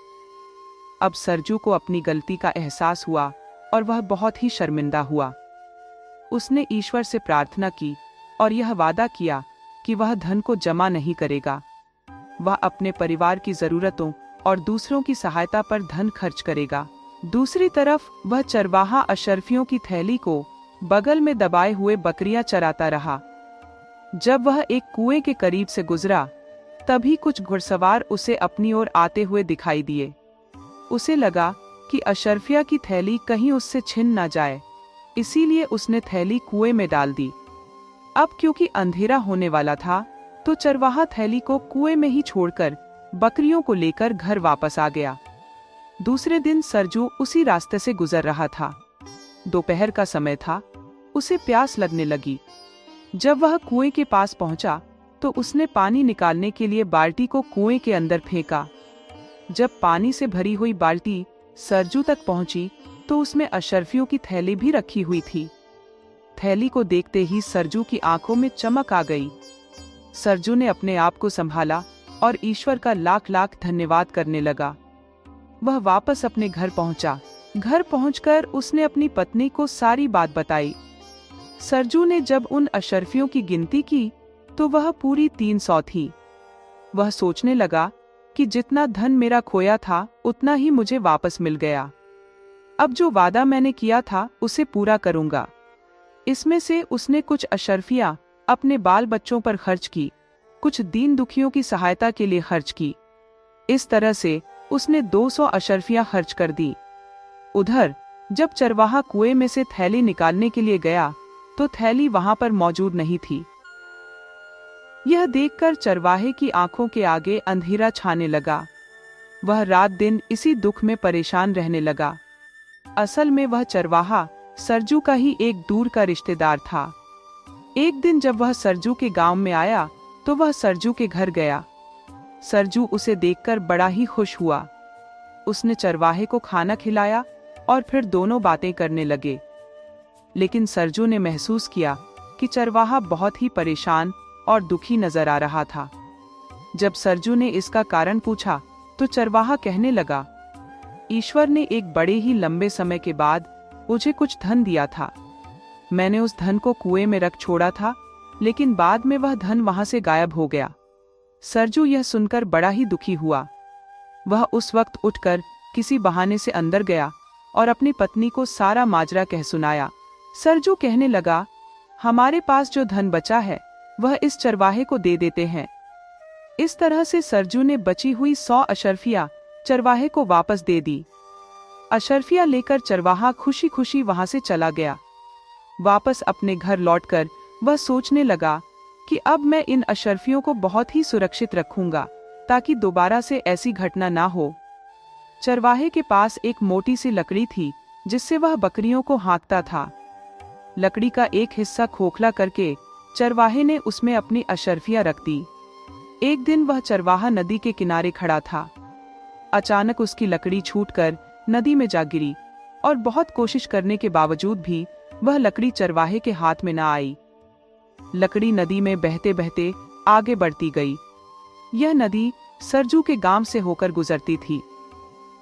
अब सरजू को अपनी गलती का एहसास हुआ और वह बहुत ही शर्मिंदा हुआ। उसने ईश्वर से प्रार्थना की और यह वादा किया कि वह धन को जमा नहीं करेगा। वह अपने परिवार की जरूरतों और दूसरों की सहायता पर धन खर्च करेगा। दूसरी तरफ वह चरवाहा अशरफियों की थैली को बगल में दबाए हुए बकरियां चराता रहा। जब वह एक कुएं के करीब से गुजरा, तभी कुछ घुड़सवार उसे अपनी ओर आते हुए दिखाई दिए। उसे लगा कि अशरफिया की थैली कहीं उससे छिन न जाए, इसीलिए उसने थैली कुएं में डाल दी। अब क्योंकि अंधेरा होने वाला था, तो चरवाहा थैली को कुएं में ही छोड़कर बकरियों को लेकर घर वापस आ गया। दूसरे दिन सरजू उसी रास्ते से गुजर रहा था। दोपहर का समय था। उसे प्यास लगने लगी। जब वह कुएं के पास पहुंचा, तो उसने पानी निकालने के लिए बाल्टी को कुएं के अंदर फेंका। जब पानी से भरी हुई बाल्टी सरजू तक पहुंची, तो उसमें अशरफियों की थैली भी रखी हुई थी। थैली को देखते ही सरजू की आंखों में चमक आ गई। सरजू ने अपने आप को संभाला और ईश्वर का लाख लाख धन्यवाद करने लगा। वह वापस अपने घर पहुंचा। घर पहुंचकर उसने अपनी पत्नी को सारी बात बताई। सरजू ने जब उन अशरफियों की गिनती की, तो वह पूरी 300 थी। वह सोचने लगा कि जितना धन मेरा खोया था, उतना ही मुझे वापस मिल गया। अब जो वादा मैंने किया था, उसे पूरा करूंगा। इसमें से उसने कुछ अशरफियां अपने बाल बच्चों पर खर्च की, कुछ दीन दुखियों की सहायता के लिए खर्च की। इस तरह से उसने 200 अशरफियां खर्च कर दी। उधर जब चरवाहा कुएं में से थैली निकालने के लिए गया, तो थैली वहां पर मौजूद नहीं थी। यह देखकर चरवाहे की आंखों के आगे अंधेरा छाने लगा। वह रात दिन इसी दुख में परेशान रहने लगा। असल में वह चरवाहा सरजू का ही एक दूर का रिश्तेदार था। एक दिन जब वह सरजू के गांव में आया, तो वह सरजू के घर गया। सरजू उसे देखकर बड़ा ही खुश हुआ। उसने चरवाहे को खाना खिलाया और फिर दोनों बातें करने लगे। लेकिन सरजू ने महसूस किया कि चरवाहा बहुत ही परेशान और दुखी नजर आ रहा था। जब सरजू ने इसका कारण पूछा, तो चरवाहा कहने लगा, ईश्वर ने एक बड़े ही लंबे समय के बाद मुझे कुछ धन दिया था। मैंने उस धन को कुएं में रख छोड़ा था, लेकिन बाद में वह धन वहां से गायब हो गया। सरजू यह सुनकर बड़ा ही दुखी हुआ। वह उस वक्त उठकर किसी बहाने से अंदर गया और अपनी पत्नी को सारा माजरा कह सुनाया। सरजू कहने लगा, हमारे पास जो धन बचा है, वह इस चरवाहे को दे देते हैं। इस तरह से सरजू ने बची हुई 100 अशरफियां चरवाहे को वापस दे दी। अशरफियां लेकर चरवाहा खुशी खुशी वहां से चला गया। वापस अपने घर लौटकर वह सोचने लगा कि अब मैं इन अशरफियों को बहुत ही सुरक्षित रखूंगा, ताकि दोबारा से ऐसी घटना ना हो। चरवाहे के पास एक मोटी सी लकड़ी थी, जिससे वह बकरियों को हाँकता था। लकड़ी का एक हिस्सा खोखला करके चरवाहे ने उसमें अपनी अशरफियां रख दी। एक दिन वह चरवाहा नदी के किनारे खड़ा था। अचानक उसकी लकड़ी छूटकर नदी में जा गिरी और बहुत कोशिश करने के बावजूद भी वह लकड़ी चरवाहे के हाथ में न आई। लकड़ी नदी में बहते बहते आगे बढ़ती गई। यह नदी सरजू के गांव से होकर गुजरती थी।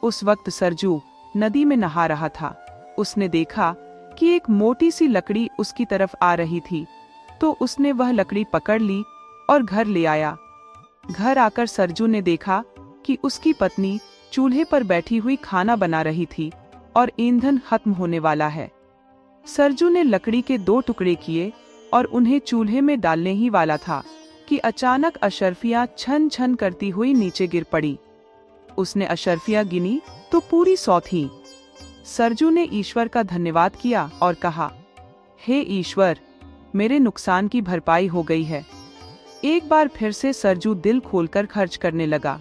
उस वक्त सरजू नदी में नहा रहा था। उसने देखा कि एक मोटी सी लकड़ी उसकी तरफ आ रही थी, तो उसने वह लकड़ी पकड़ ली और घर ले आया। घर आकर सरजू ने देखा कि उसकी पत्नी चूल्हे पर बैठी हुई खाना बना रही थी और ईंधन खत्म होने वाला है। सरजू ने लकड़ी के 2 टुकड़े किए और उन्हें चूल्हे में डालने ही वाला था कि अचानक अशरफियां छन छन करती हुई नीचे गिर पड़ी। उसने अशरफियां गिनी तो पूरी 100 थीं। सरजू ने ईश्वर का धन्यवाद किया और कहा, हे ईश्वर, मेरे नुकसान की भरपाई हो गई है। एक बार फिर से सरजू दिल खोलकर खर्च करने लगा।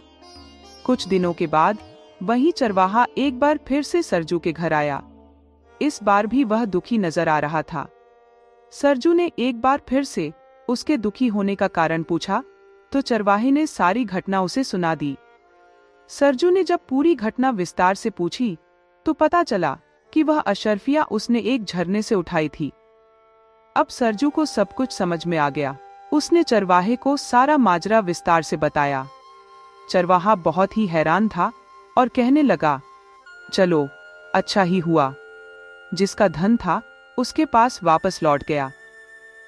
कुछ दिनों के बाद वही चरवाहा एक बार फिर से सरजू के घर आया। इस बार भी वह दुखी नजर आ रहा था। सरजू ने एक बार फिर से उसके दुखी होने का कारण पूछा, तो चरवाहे ने सारी घटना उसे सुना दी। सरजू ने जब पूरी घटना विस्तार से पूछी तो पता चला कि वह अशरफिया उसने एक झरने से उठाई थी। अब सरजू को सब कुछ समझ में आ गया। उसने चरवाहे को सारा माजरा विस्तार से बताया। चरवाहा बहुत ही हैरान था और कहने लगा, चलो अच्छा ही हुआ, जिसका धन था उसके पास वापस लौट गया।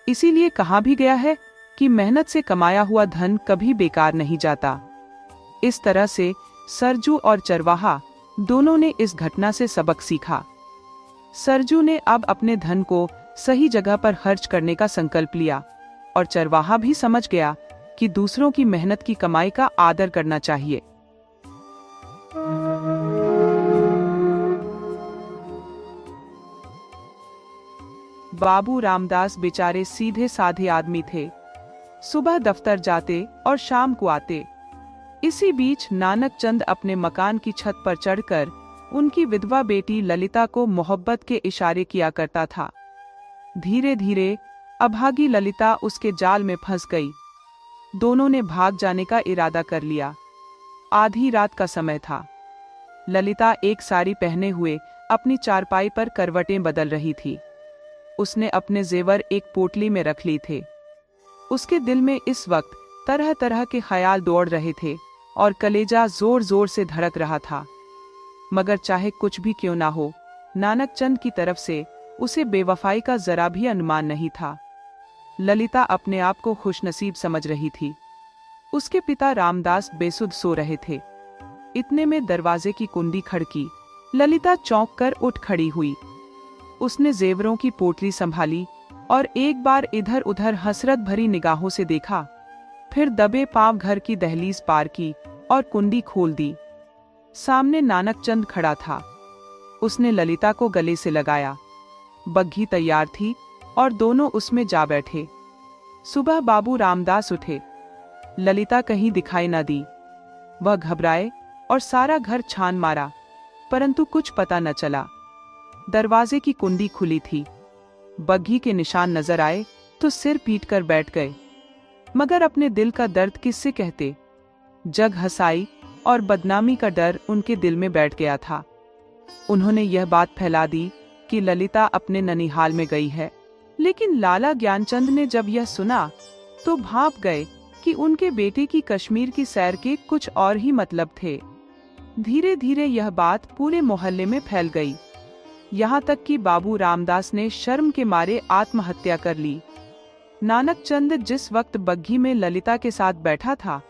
इसीलिए कहा भी गया है कि मेहनत से कमाया हुआ धन कभी बेकार नहीं जाता। इस तरह से सरजू और चरवाहा दोनों ने इस घटना से सबक सीखा। सरजू ने अब अपने धन को सही जगह पर खर्च करने का संकल्प लिया और चरवाहा भी समझ गया कि दूसरों की मेहनत की कमाई का आदर करना चाहिए। बाबू रामदास बेचारे सीधे साधे आदमी थे। सुबह दफ्तर जाते और शाम को आते। इसी बीच नानक चंद अपने मकान की छत पर चढ़कर उनकी विधवा बेटी ललिता को मोहब्बत के इशारे किया करता था। धीरे धीरे अभागी ललिता उसके जाल में फंस गई। दोनों ने भाग जाने का इरादा कर लिया। आधी रात का समय था। ललिता एक साड़ी पहने हुए अपनी चारपाई पर करवटें बदल रही थी। उसने अपने जेवर एक पोटली में रख ली थे। उसके दिल में इस वक्त तरह तरह के ख्याल दौड़ रहे थे और कलेजा जोर जोर से धड़क रहा था। मगर चाहे कुछ भी क्यों ना हो, नानक चंद की तरफ से उसे बेवफाई का जरा भी अनुमान नहीं था। ललिता अपने आप को खुशनसीब समझ रही थी। उसके पिता रामदास बेसुध सो रहे थे। इतने में दरवाजे की कुंडी खड़की। ललिता चौंक कर उठ खड़ी हुई। उसने जेवरों की पोटली संभाली और एक बार इधर उधर हसरत भरी निगाहों से देखा। फिर दबे पांव घर की दहलीज पार की और कुंडी खोल दी। सामने नानक चंद खड़ा था। उसने ललिता को गले से लगाया। बग्घी तैयार थी और दोनों उसमें जा बैठे। सुबह बाबू रामदास उठे। ललिता कहीं दिखाई न दी। वह घबराए और सारा घर छान मारा, परंतु कुछ पता न चला। दरवाजे की कुंडी खुली थी। बग्घी के निशान नजर आए तो सिर पीट कर बैठ गए। मगर अपने दिल का दर्द किससे कहते। जग हंसाई और बदनामी का डर उनके दिल में बैठ गया था। उन्होंने यह बात फैला दी कि ललिता अपने ननिहाल में गई है। लेकिन लाला ज्ञानचंद ने जब यह सुना तो भाप गए कि उनके बेटे की कश्मीर की सैर के कुछ और ही मतलब थे। धीरे धीरे यह बात पूरे मोहल्ले में फैल गई। यहाँ तक कि बाबू रामदास ने शर्म के मारे आत्महत्या कर ली। नानक चंद जिस वक्त बग्घी में ललिता के साथ बैठा था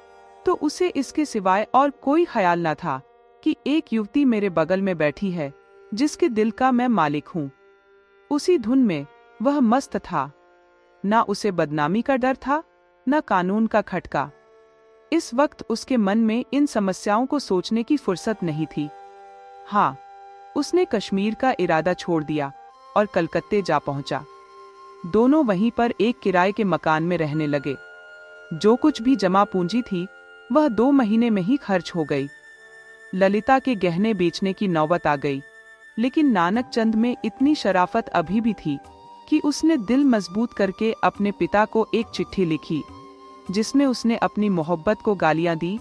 तो उसे इसके सिवाय और कोई ख्याल न था कि एक युवती मेरे बगल में बैठी है जिसके दिल का मैं मालिक हूँ। उसी धुन में वह मस्त था। न उसे बदनामी का डर था, न कानून का खटका। इस वक्त उसके मन में इन समस्याओं को सोचने की फुर्सत नहीं थी। हाँ, उसने कश्मीर का इरादा छोड़ दिया और कलकत्ते जा पहुंचा। दोनों वहीं पर एक किराए के मकान में रहने लगे। जो कुछ भी जमा पूंजी थी वह 2 महीने में ही खर्च हो गई। ललिता के गहने बेचने की नौबत आ गई, लेकिन नानक चंद में इतनी शराफत अभी भी थी कि उसने दिल मजबूत करके अपने पिता को एक चिट्ठी लिखी, जिसमें उसने अपनी मोहब्बत को गालियां दी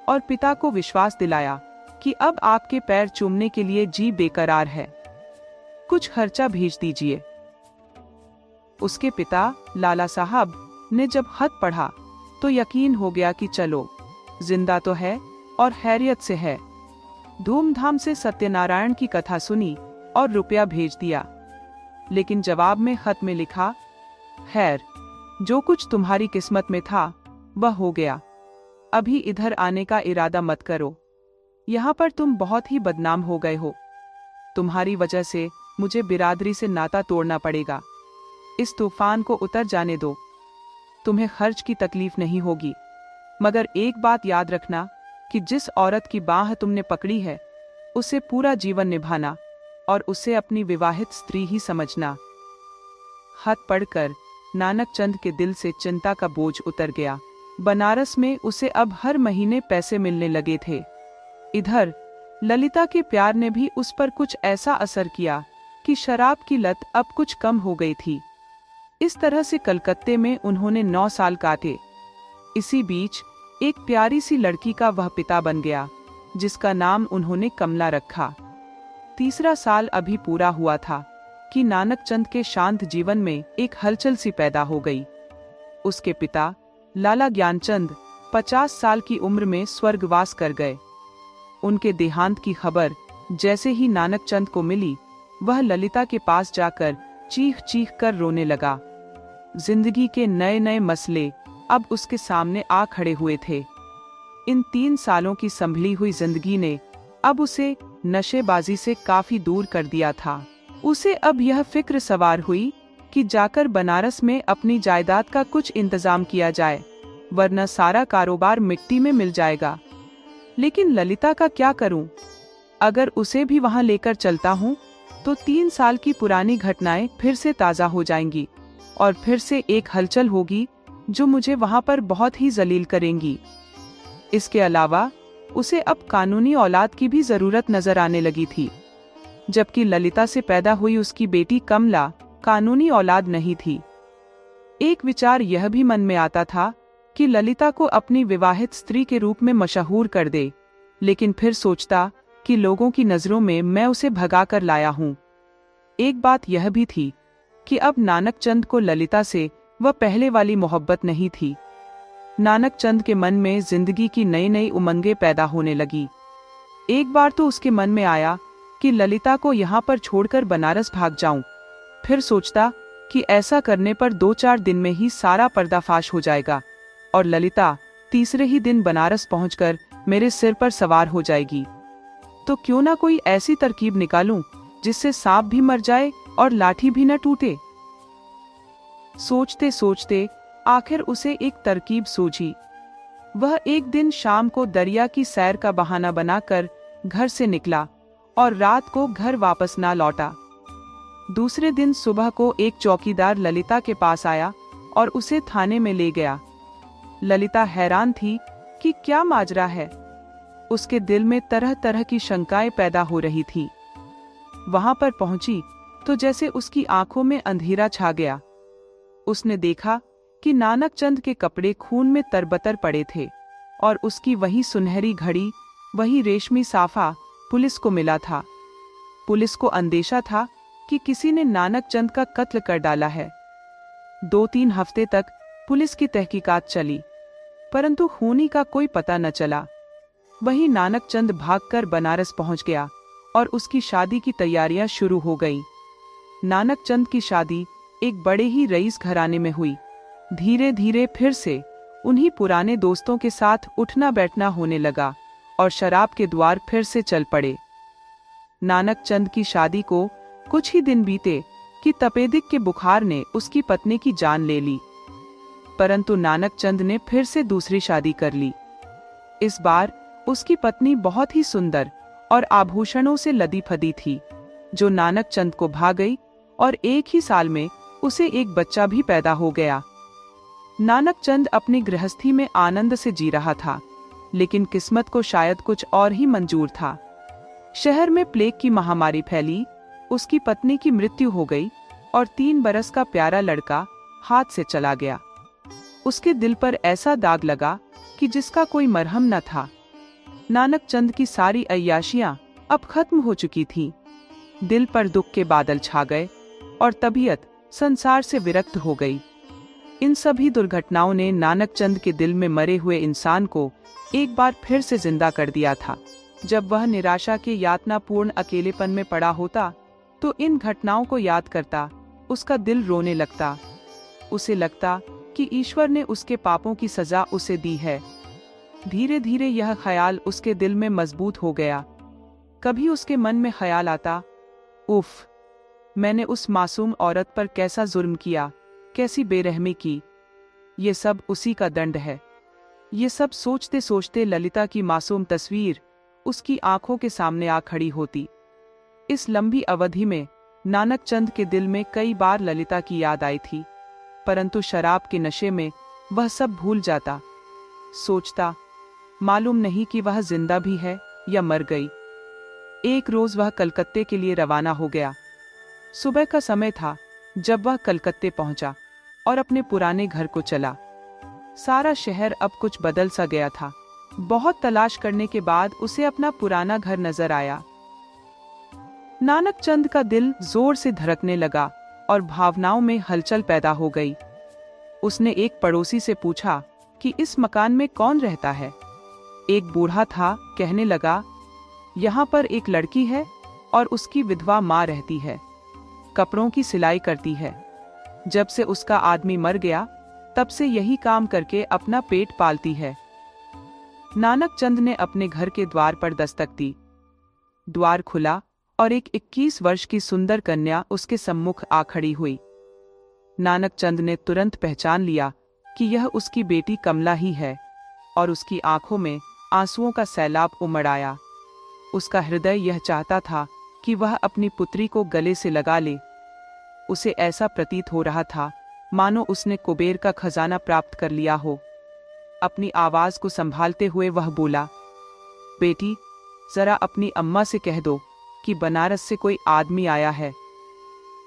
और पिता को विश्वास दिलाया कि अब आपके पैर चूमने के लिए जी बेकरार है, कुछ खर्चा भेज दीजिए। उसके पिता लाला साहब ने जब खत पढ़ा तो यकीन हो गया कि चलो, जिंदा तो है और खैरियत से है। धूमधाम से सत्यनारायण की कथा सुनी और रुपया भेज दिया। लेकिन जवाब में खत में लिखा, खैर, जो कुछ तुम्हारी किस्मत में था वह हो गया। अभी इधर आने का इरादा मत करो। यहाँ पर तुम बहुत ही बदनाम हो गए हो। तुम्हारी वजह से मुझे बिरादरी से नाता तोड़ना पड़ेगा। इस तूफान को उतर जाने दो। तुम्हें खर्च की तकलीफ नहीं होगी, मगर एक बात याद रखना कि जिस औरत की बाह तुमने पकड़ी है उसे पूरा जीवन निभाना और उसे अपनी विवाहित स्त्री ही समझना। खत पढ़कर नानक चंद के दिल से चिंता का बोझ उतर गया। बनारस में उसे अब हर महीने पैसे मिलने लगे थे। इधर ललिता के प्यार ने भी उस पर कुछ ऐसा असर किया कि शराब की लत अब कुछ कम हो गई थी। इस तरह से कलकत्ते में उन्होंने 9 साल काटे। इसी बीच एक प्यारी सी लड़की का वह पिता बन गया। जिसका नाम उन्होंने कमला रखा। तीसरा साल अभी पूरा हुआ था कि नानक चंद के शांत जीवन में एक हलचल सी पैदा हो गई। उसके पिता लाला ज्ञानचंद 50 साल की उम्र में स्वर्गवास कर गए। उनके देहांत की खबर जैसे ही नानक चंद को मिली, वह ललिता के पास जाकर चीख चीख कर रोने लगा। जिंदगी के नए नए मसले अब उसके सामने आ खड़े हुए थे। इन 3 सालों की संभली हुई जिंदगी ने अब उसे नशेबाजी से काफी दूर कर दिया था। उसे अब यह फिक्र सवार हुई कि जाकर बनारस में अपनी जायदाद का कुछ इंतजाम किया जाए, वरना सारा कारोबार मिट्टी में मिल जाएगा। लेकिन ललिता का क्या करूं? अगर उसे भी वहां लेकर चलता हूं तो 3 साल की पुरानी घटनाएं फिर से ताजा हो जाएंगी और फिर से एक हलचल होगी जो मुझे वहां पर बहुत ही जलील करेंगी। इसके अलावा उसे अब कानूनी औलाद की भी जरूरत नजर आने लगी थी, जबकि ललिता से पैदा हुई उसकी बेटी कमला कानूनी औलाद नहीं थी। एक विचार यह भी मन में आता था कि ललिता को अपनी विवाहित स्त्री के रूप में मशहूर कर दे, लेकिन फिर सोचता कि लोगों की नजरों में मैं उसे भगा कर लाया हूं। एक बात यह भी थी कि अब नानक चंद को ललिता से वह पहले वाली मोहब्बत नहीं थी। नानक चंद के मन में जिंदगी की नई नई उमंगें पैदा होने लगी। एक बार तो उसके मन में आया कि ललिता को यहाँ पर छोड़कर बनारस भाग जाऊं। फिर सोचता कि ऐसा करने पर 2-4 दिन में ही सारा पर्दाफाश हो जाएगा और ललिता तीसरे ही दिन बनारस पहुंचकर मेरे सिर पर सवार हो जाएगी। तो क्यों ना कोई ऐसी तरकीब निकालूं जिससे सांप भी मर जाए और लाठी भी न टूटे। सोचते सोचते आखिर उसे एक तरकीब सूझी। वह एक दिन शाम को दरिया की सैर का बहाना बनाकर घर से निकला और रात को घर वापस ना लौटा। दूसरे दिन सुबह को एक चौकीदार ललिता के पास आया और उसे थाने में ले गया। ललिता हैरान थी कि क्या माजरा है। उसके दिल में तरह तरह की शंकाएं पैदा हो रही थीं। वहां पर पहुंची तो जैसे उसकी आंखों में अंधेरा छा गया। उसने देखा कि नानक चंद के कपड़े खून में तरबतर पड़े थे और उसकी वही सुनहरी घड़ी, वही रेशमी साफा पुलिस को मिला था। पुलिस को अंदेशा था कि किसी ने नानक चंद का कत्ल कर डाला है। 2-3 हफ्ते तक पुलिस की तहकीकात चली, परंतु खूनी का कोई पता न चला। वही नानक चंद भागकर बनारस पहुंच गया और उसकी शादी की तैयारियां शुरू हो गईं। नानक चंद की शादी एक बड़े ही रईस घराने में हुई। धीरे धीरे फिर से उन्हीं पुराने दोस्तों के साथ उठना बैठना होने लगा और शराब के द्वार फिर से चल पड़े। नानक चंद की शादी को कुछ ही दिन बीते कि तपेदिक के बुखार ने उसकी पत्नी की जान ले ली। परंतु नानक चंद ने फिर से दूसरी शादी कर ली। इस बार उसकी पत्नी बहुत ही सुंदर और आभूषणों से लदी फदी थी, जो नानक चंद को भा गई और एक ही साल में उसे एक बच्चा भी पैदा हो गया। नानक चंद अपनी गृहस्थी में आनंद से जी रहा था, लेकिन किस्मत को शायद कुछ और ही मंजूर था। शहर में प्लेग की महामारी फैली, उसकी पत्नी की मृत्यु हो गई और 3 बरस का प्यारा लड़का हाथ से चला गया। उसके दिल पर ऐसा दाग लगा कि जिसका कोई मरहम न था। नानक चंद की सारी अय्याशियां अब खत्म हो चुकी थीं। दिल पर दुख के बादल छा गए और तबीयत संसार से विरक्त हो गई। इन सभी दुर्घटनाओं ने नानक चंद के दिल में मरे हुए इंसान को एक बार फिर से जिंदा कर दिया था। जब वह निराशा के यातनापूर्ण अकेलेपन में पड़ा होता तो इन घटनाओं को याद करता उसका दिल रोने लगता। उसे लगता कि ईश्वर ने उसके पापों की सजा उसे दी है। धीरे धीरे यह ख्याल उसके दिल में मजबूत हो गया। कभी उसके मन में ख्याल आता, उफ, मैंने उस मासूम औरत पर कैसा जुर्म किया, कैसी बेरहमी की। ये सब उसी का दंड है। ये सब सोचते सोचते ललिता की मासूम तस्वीर उसकी आंखों के सामने आ खड़ी होती। इस लंबी अवधि में नानक चंद के दिल में कई बार ललिता की याद आई थी, परंतु शराब के नशे में वह सब भूल जाता। सोचता, मालूम नहीं कि वह जिंदा भी है या मर गई। एक रोज वह कलकत्ते के लिए रवाना हो गया। सुबह का समय था जब वह कलकत्ते पहुंचा और अपने पुराने घर को चला। सारा शहर अब कुछ बदल सा गया था। बहुत तलाश करने के बाद उसे अपना पुराना घर नजर आया। नानक चंद का दिल जोर से धड़कने लगा और भावनाओं में हलचल पैदा हो गई। उसने एक पड़ोसी से पूछा कि इस मकान में कौन रहता है। एक बूढ़ा था, कहने लगा, यहाँ पर एक लड़की है और उसकी विधवा माँ रहती है, कपड़ों की सिलाई करती है। जब से उसका आदमी मर गया तब से यही काम करके अपना पेट पालती है। नानक चंद ने अपने घर के द्वार पर दस्तक दी। द्वार खुला और एक 21 वर्ष की सुंदर कन्या उसके सम्मुख आ खड़ी हुई। नानक चंद ने तुरंत पहचान लिया कि यह उसकी बेटी कमला ही है और उसकी आंखों में आंसुओं का सैलाब उमड़ आया। उसका हृदय यह चाहता था कि वह अपनी पुत्री को गले से लगा ले। उसे ऐसा प्रतीत हो रहा था मानो उसने कुबेर का खजाना प्राप्त कर लिया हो। अपनी आवाज को संभालते हुए वह बोला, बेटी, जरा अपनी अम्मा से कह दो कि बनारस से कोई आदमी आया है।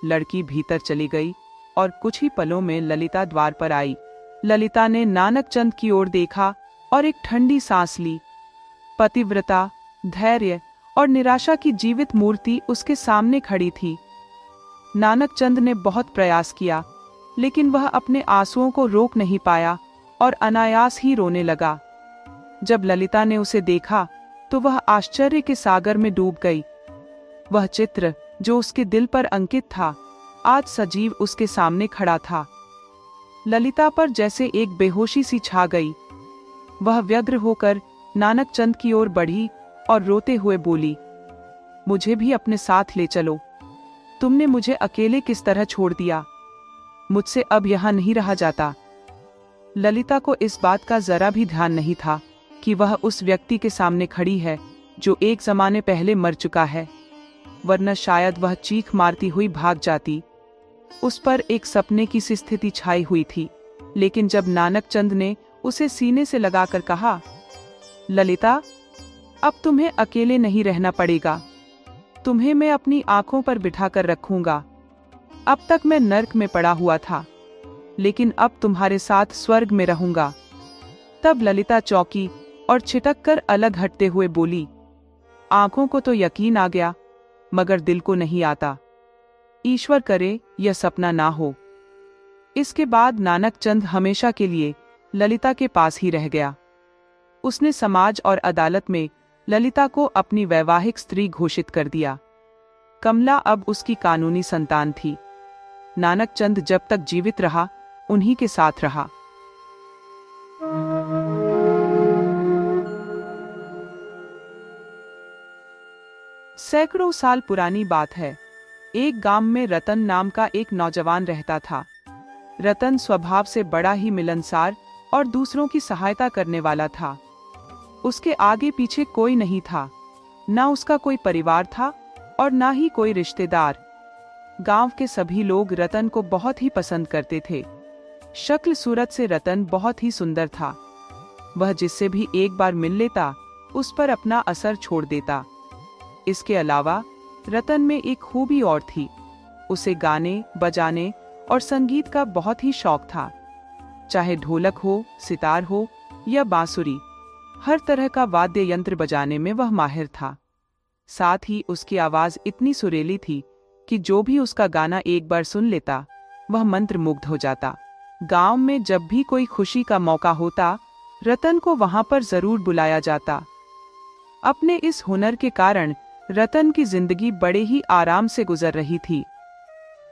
लड़की भीतर चली गई और कुछ ही पलों में ललिता द्वार पर आई। ललिता ने नानक चंद की ओर देखा और एक ठंडी सांस ली। पतिव्रता, धैर्य और निराशा की जीवित मूर्ति उसके सामने खड़ी थी। नानक चंद ने बहुत प्रयास किया, लेकिन वह अपने आंसुओं को रोक नहीं पाया और अनायास ही रोने लगा। जब ललिता ने उसे देखा तो वह आश्चर्य के सागर में डूब गई। वह चित्र जो उसके दिल पर अंकित था, आज सजीव उसके सामने खड़ा था। ललिता पर जैसे एक बेहोशी सी छा गई। वह व्यग्र होकर नानक चंद की ओर बढ़ी और रोते हुए बोली, मुझे भी अपने साथ ले चलो। तुमने मुझे अकेले किस तरह छोड़ दिया? मुझसे अब यहाँ नहीं रहा जाता। ललिता को इस बात का जरा भी ध्यान नहीं था कि वह उस व्यक्ति के सामने खड़ी है जो एक जमाने पहले मर चुका है, वरना शायद वह चीख मारती हुई भाग जाती। उस पर एक सपने की सी स्थिति छाई हुई थी। लेकिन जब नानक चंद ने उसे सीने से लगाकर कहा, ललिता, अब तुम्हें अकेले नहीं रहना पड़ेगा, तुम्हें मैं अपनी आंखों पर बिठाकर रखूंगा। अब तक मैं नर्क में पड़ा हुआ था, लेकिन अब तुम्हारे साथ स्वर्ग में रहूंगा। तब ललिता चौंकी और छिटक कर अलग हटते हुए बोली, आंखों को तो यकीन आ गया, मगर दिल को नहीं आता। ईश्वर करे यह सपना ना हो। इसके बाद नानक चंद हमेशा के लिए ललिता के पास ही रह गया। उसने समाज और अदालत में ललिता को अपनी वैवाहिक स्त्री घोषित कर दिया। कमला अब उसकी कानूनी संतान थी। नानक चंद जब तक जीवित रहा, उन्हीं के साथ रहा। सैकड़ों साल पुरानी बात है। एक गांव में रतन नाम का एक नौजवान रहता था। रतन स्वभाव से बड़ा ही मिलनसार और दूसरों की सहायता करने वाला था। उसके आगे पीछे कोई नहीं था, ना उसका कोई परिवार था और ना ही कोई रिश्तेदार। गांव के सभी लोग रतन को बहुत ही पसंद करते थे। शक्ल सूरत से रतन बहुत ही सुंदर था। वह जिससे भी एक बार मिल लेता, उस पर अपना असर छोड़ देता। इसके अलावा रतन में एक खूबी और थी। उसे गाने, बजाने और संगीत का बहुत ही शौक था। चाहे ढोलक हो, सितार हो या बांसुरी, हर तरह का वाद्य यंत्र बजाने में वह माहिर था। साथ ही उसकी आवाज इतनी सुरीली थी कि जो भी उसका गाना एक बार सुन लेता, वह मंत्रमुग्ध हो जाता। गांव में जब भी कोई खुशी का मौका होता, रतन को वहां पर जरूर बुलाया जाता। अपने इस हुनर के कारण रतन की जिंदगी बड़े ही आराम से गुजर रही थी।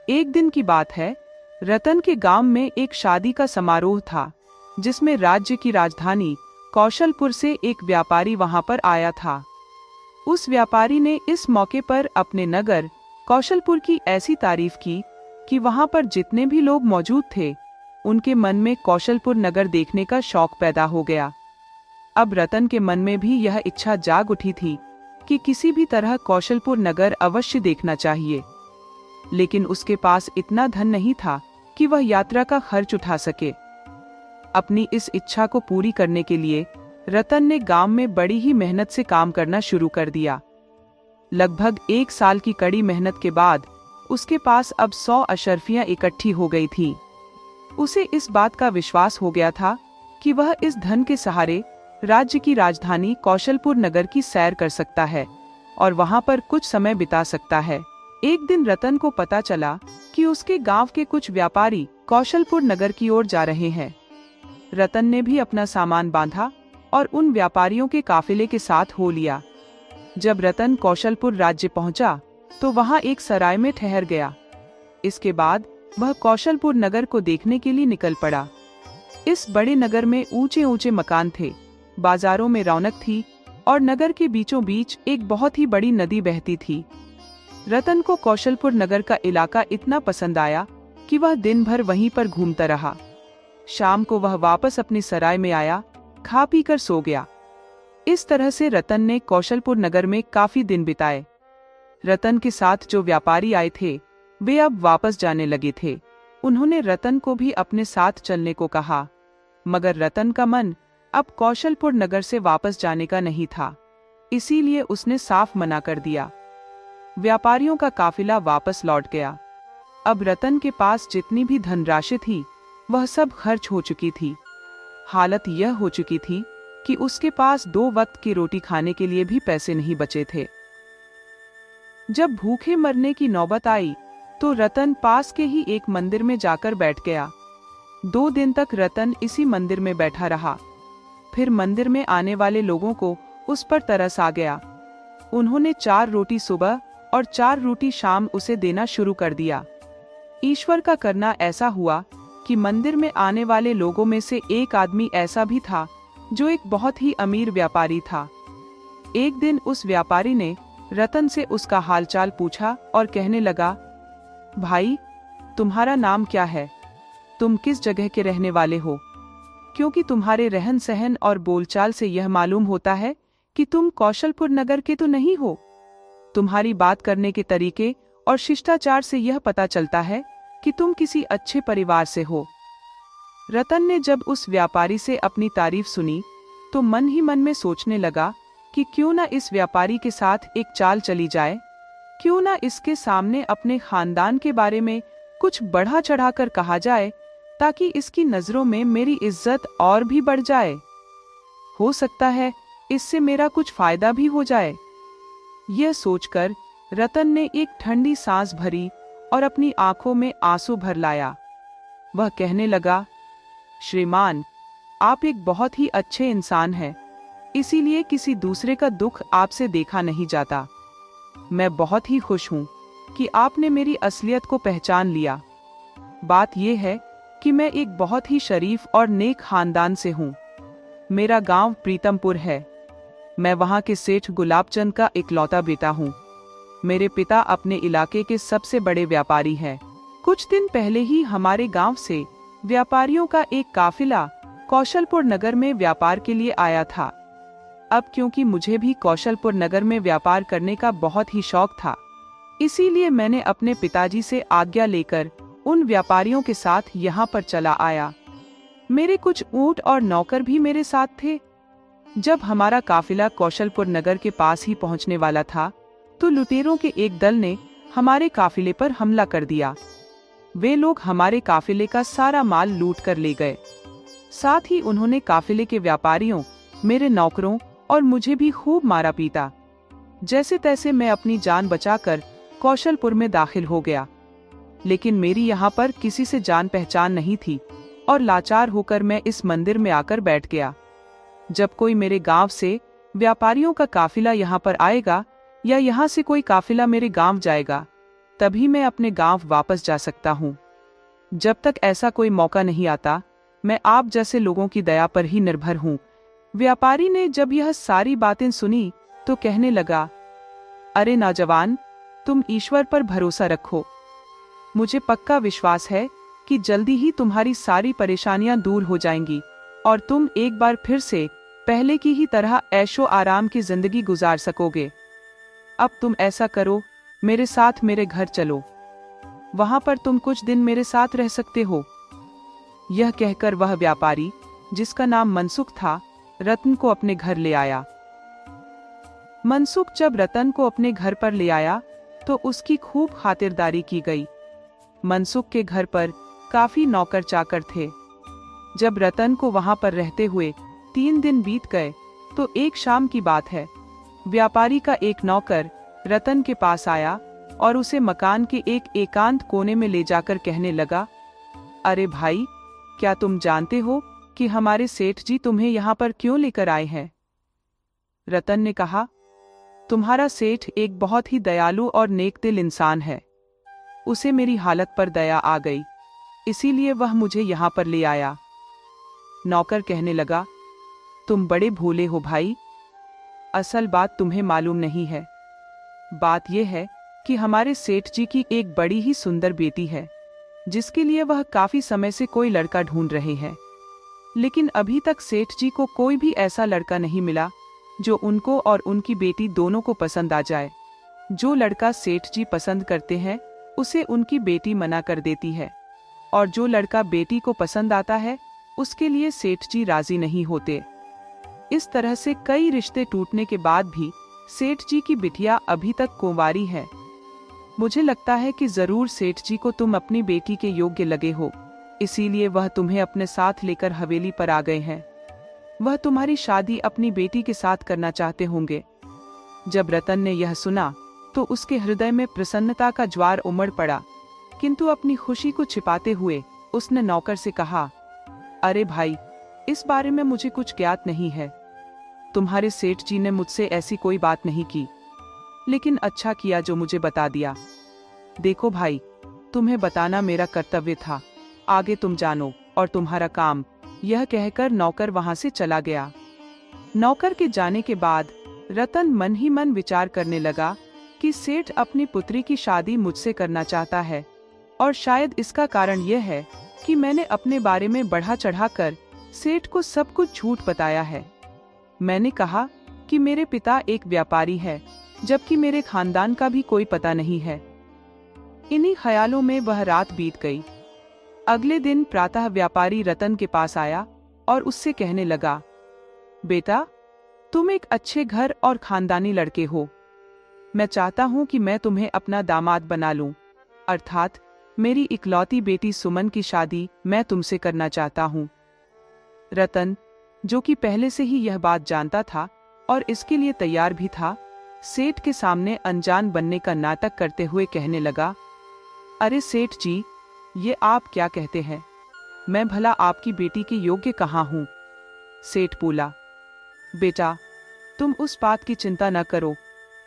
एक दिन की बात है, रतन के गांव में एक शादी का समारोह था, जिसमें राज्य की राजधानी कौशलपुर से एक व्यापारी वहां पर आया था। उस व्यापारी ने इस मौके पर अपने नगर कौशलपुर की ऐसी तारीफ की कि वहां पर जितने भी लोग मौजूद थे, उनके मन में कौशलपुर नगर देखने का शौक पैदा हो गया। अब रतन के मन में भी यह इच्छा जाग उठी थी कि किसी भी तरह कौशलपुर नगर अवश्य देखना चाहिए। लेकिन उसके पास इतना धन नहीं था कि वह यात्रा का खर्च उठा सके। अपनी इस इच्छा को पूरी करने के लिए रतन ने गांव में बड़ी ही मेहनत से काम करना शुरू कर दिया। लगभग 1 साल की कड़ी मेहनत के बाद उसके पास अब 100 अशर्फियां इकट्ठी हो गई थीं। उसे इस बात का विश्वास हो गया था कि वह इस धन के सहारे राज्य की राजधानी कौशलपुर नगर की सैर कर सकता है और वहां पर कुछ समय बिता सकता है। एक दिन रतन को पता चला कि उसके गांव के कुछ व्यापारी कौशलपुर नगर की ओर जा रहे हैं। रतन ने भी अपना सामान बांधा और उन व्यापारियों के काफिले के साथ हो लिया। जब रतन कौशलपुर राज्य पहुंचा तो वहां एक सराय में ठहर गया। इसके बाद वह कौशलपुर नगर को देखने के लिए निकल पड़ा। इस बड़े नगर में ऊंचे ऊंचे मकान थे, बाजारों में रौनक थी और नगर के बीचों बीच एक बहुत ही बड़ी नदी बहती थी। रतन को कौशलपुर नगर का इलाका इतना पसंद आया कि वह दिन भर वहीं पर घूमता रहा। शाम को वह वापस अपनी सराय में आया, खा पी कर सो गया। इस तरह से रतन ने कौशलपुर नगर में काफी दिन बिताए। रतन के साथ जो व्यापारी आए थे वे अब वापस जाने लगे थे। उन्होंने रतन को भी अपने साथ चलने को कहा, मगर रतन का मन अब कौशलपुर नगर से वापस जाने का नहीं था, इसीलिए उसने साफ मना कर दिया। व्यापारियों का काफिला वापस लौट गया। अब रतन के पास जितनी भी धनराशि थी वह सब खर्च हो चुकी थी। हालत यह हो चुकी थी कि उसके पास 2 वक्त की रोटी खाने के लिए भी पैसे नहीं बचे थे। जब भूखे मरने की नौबत आई तो रतन पास के ही एक मंदिर में जाकर बैठ गया। 2 दिन तक रतन इसी मंदिर में बैठा रहा। फिर मंदिर में आने वाले लोगों को उस पर तरस आ गया। उन्होंने 4 रोटी सुबह और 4 रोटी शाम उसे देना शुरू कर दिया। ईश्वर का करना ऐसा हुआ कि मंदिर में आने वाले लोगों में से एक आदमी ऐसा भी था जो एक बहुत ही अमीर व्यापारी था। एक दिन उस व्यापारी ने रतन से उसका हालचाल पूछा और कहने लगा, भाई, तुम्हारा नाम क्या है? तुम किस जगह के रहने वाले हो? क्योंकि तुम्हारे रहन सहन और बोलचाल से यह मालूम होता है कि तुम कौशलपुर नगर के तो नहीं हो। तुम्हारी बात करने के तरीके और शिष्टाचार से यह पता चलता है कि तुम किसी अच्छे परिवार से हो। रतन ने जब उस व्यापारी से अपनी तारीफ सुनी तो मन ही मन में सोचने लगा कि क्यों ना इस व्यापारी के साथ एक चाल चली जाए, क्यों ना इसके सामने अपने खानदान के बारे में कुछ बढ़ा चढ़ाकर कहा जाए ताकि इसकी नजरों में मेरी इज्जत और भी बढ़ जाए। हो सकता है इससे मेरा कुछ फायदा भी हो जाए। यह सोचकर रतन ने एक ठंडी सांस भरी और अपनी आंखों में आंसू भर लाया। वह कहने लगा, श्रीमान, आप एक बहुत ही अच्छे इंसान हैं, इसीलिए किसी दूसरे का दुख आपसे देखा नहीं जाता। मैं बहुत ही खुश हूं कि आपने मेरी असलियत को पहचान लिया। बात यह है कि मैं एक बहुत ही शरीफ और नेक खानदान से हूं। मेरा गांव प्रीतमपुर है। मैं वहां के सेठ गुलाबचंद का इकलौता बेटा हूं। मेरे पिता अपने इलाके के सबसे बड़े व्यापारी हैं। कुछ दिन पहले ही हमारे गांव से व्यापारियों का एक काफिला कौशलपुर नगर में व्यापार के लिए आया था। अब क्योंकि मुझे भी कौशलपुर नगर में व्यापार करने का बहुत ही शौक था, इसीलिए मैंने अपने पिताजी से आज्ञा लेकर उन व्यापारियों के साथ यहाँ पर चला आया। मेरे कुछ ऊंट और नौकर भी मेरे साथ थे। जब हमारा काफिला कौशलपुर नगर के पास ही पहुँचने वाला था तो लुटेरों के एक दल ने हमारे काफिले पर हमला कर दिया। वे लोग हमारे काफिले का सारा माल लूट कर ले गए। साथ ही उन्होंने काफिले के व्यापारियों, मेरे नौकरों और मुझे भी खूब मारा पीटा। जैसे तैसे मैं अपनी जान बचाकर कौशलपुर में दाखिल हो गया, लेकिन मेरी यहाँ पर किसी से जान पहचान नहीं थी और लाचार होकर मैं इस मंदिर में आकर बैठ गया। जब कोई मेरे गांव से व्यापारियों का काफिला यहाँ पर आएगा या यहाँ से कोई काफिला मेरे गांव जाएगा, तभी मैं अपने गांव वापस जा सकता हूँ। जब तक ऐसा कोई मौका नहीं आता, मैं आप जैसे लोगों की दया पर ही निर्भर हूँ। व्यापारी ने जब यह सारी बातें सुनी तो कहने लगा, अरे नौजवान, तुम ईश्वर पर भरोसा रखो। मुझे पक्का विश्वास है कि जल्दी ही तुम्हारी सारी परेशानियां दूर हो जाएंगी और तुम एक बार फिर से पहले की ही तरह ऐशो आराम की जिंदगी गुजार सकोगे। अब तुम ऐसा करो, मेरे साथ मेरे घर चलो। वहां पर तुम कुछ दिन मेरे साथ रह सकते हो। यह कहकर वह व्यापारी, जिसका नाम मनसुख था, रतन को अपने घर ले आया। मनसुख जब रतन को अपने घर पर ले आया तो उसकी खूब खातिरदारी की गई। मनसुख के घर पर काफी नौकर चाकर थे। जब रतन को वहां पर रहते हुए 3 दिन बीत गए तो एक शाम की बात है, व्यापारी का एक नौकर रतन के पास आया और उसे मकान के एक एकांत कोने में ले जाकर कहने लगा, अरे भाई, क्या तुम जानते हो कि हमारे सेठ जी तुम्हें यहाँ पर क्यों लेकर आए हैं? रतन ने कहा, तुम्हारा सेठ एक बहुत ही दयालु और नेकदिल इंसान है। उसे मेरी हालत पर दया आ गई, इसीलिए वह मुझे यहाँ पर ले आया। नौकर कहने लगा, तुम बड़े भोले हो भाई, असल बात तुम्हें मालूम नहीं है। बात यह है कि हमारे सेठ जी की एक बड़ी ही सुंदर बेटी है, जिसके लिए वह काफी समय से कोई लड़का ढूंढ रहे हैं, लेकिन अभी तक सेठ जी को कोई भी ऐसा लड़का नहीं मिला जो उनको और उनकी बेटी दोनों को पसंद आ जाए। जो लड़का सेठ जी पसंद करते हैं उसे उनकी बेटी मना कर देती है, और जो लड़का बेटी को पसंद आता है उसके लिए सेठ जी राजी नहीं होते। इस तरह से कई रिश्ते टूटने के बाद भी सेठ जी की बिटिया अभी तक कुंवारी है। मुझे लगता है कि जरूर सेठ जी को तुम अपनी बेटी के योग्य लगे हो, इसीलिए वह तुम्हें अपने साथ लेकर हवेली पर आ गए हैं। वह तुम्हारी शादी अपनी बेटी के साथ करना चाहते होंगे। जब रतन ने यह सुना तो उसके हृदय में प्रसन्नता का ज्वार उमड़ पड़ा, किंतु अपनी खुशी को छिपाते हुए उसने नौकर से कहा, अरे भाई, इस बारे में मुझे कुछ ज्ञात नहीं है। तुम्हारे सेठ जी ने मुझसे ऐसी कोई बात नहीं की, लेकिन अच्छा किया जो मुझे बता दिया। देखो भाई, तुम्हें बताना मेरा कर्तव्य था, आगे तुम जानो और तुम्हारा काम। यह कहकर नौकर वहां से चला गया। नौकर के जाने के बाद रतन मन ही मन विचार करने लगा कि सेठ अपनी पुत्री की शादी मुझसे करना चाहता है, और शायद इसका कारण यह है कि मैंने अपने बारे में बढ़ा चढ़ाकर सेठ को सब कुछ झूठ बताया है। मैंने कहा कि मेरे पिता एक व्यापारी है, जबकि मेरे खानदान का भी कोई पता नहीं है। इन्हीं ख्यालों में वह रात बीत गई। अगले दिन प्रातः व्यापारी रतन के पास आया और उससे कहने लगा, बेटा, तुम एक अच्छे घर और खानदानी लड़के हो। मैं चाहता हूं कि मैं तुम्हें अपना दामाद बना लूं, अर्थात मेरी इकलौती बेटी सुमन की शादी मैं तुमसे करना चाहता हूं। रतन, जो कि पहले से ही यह बात जानता था और इसके लिए तैयार भी था, सेठ के सामने अनजान बनने का नाटक करते हुए कहने लगा, अरे सेठ जी, ये आप क्या कहते हैं? मैं भला आपकी बेटी के योग्य कहाँ हूँ? सेठ बोला, बेटा, तुम उस बात की चिंता न करो,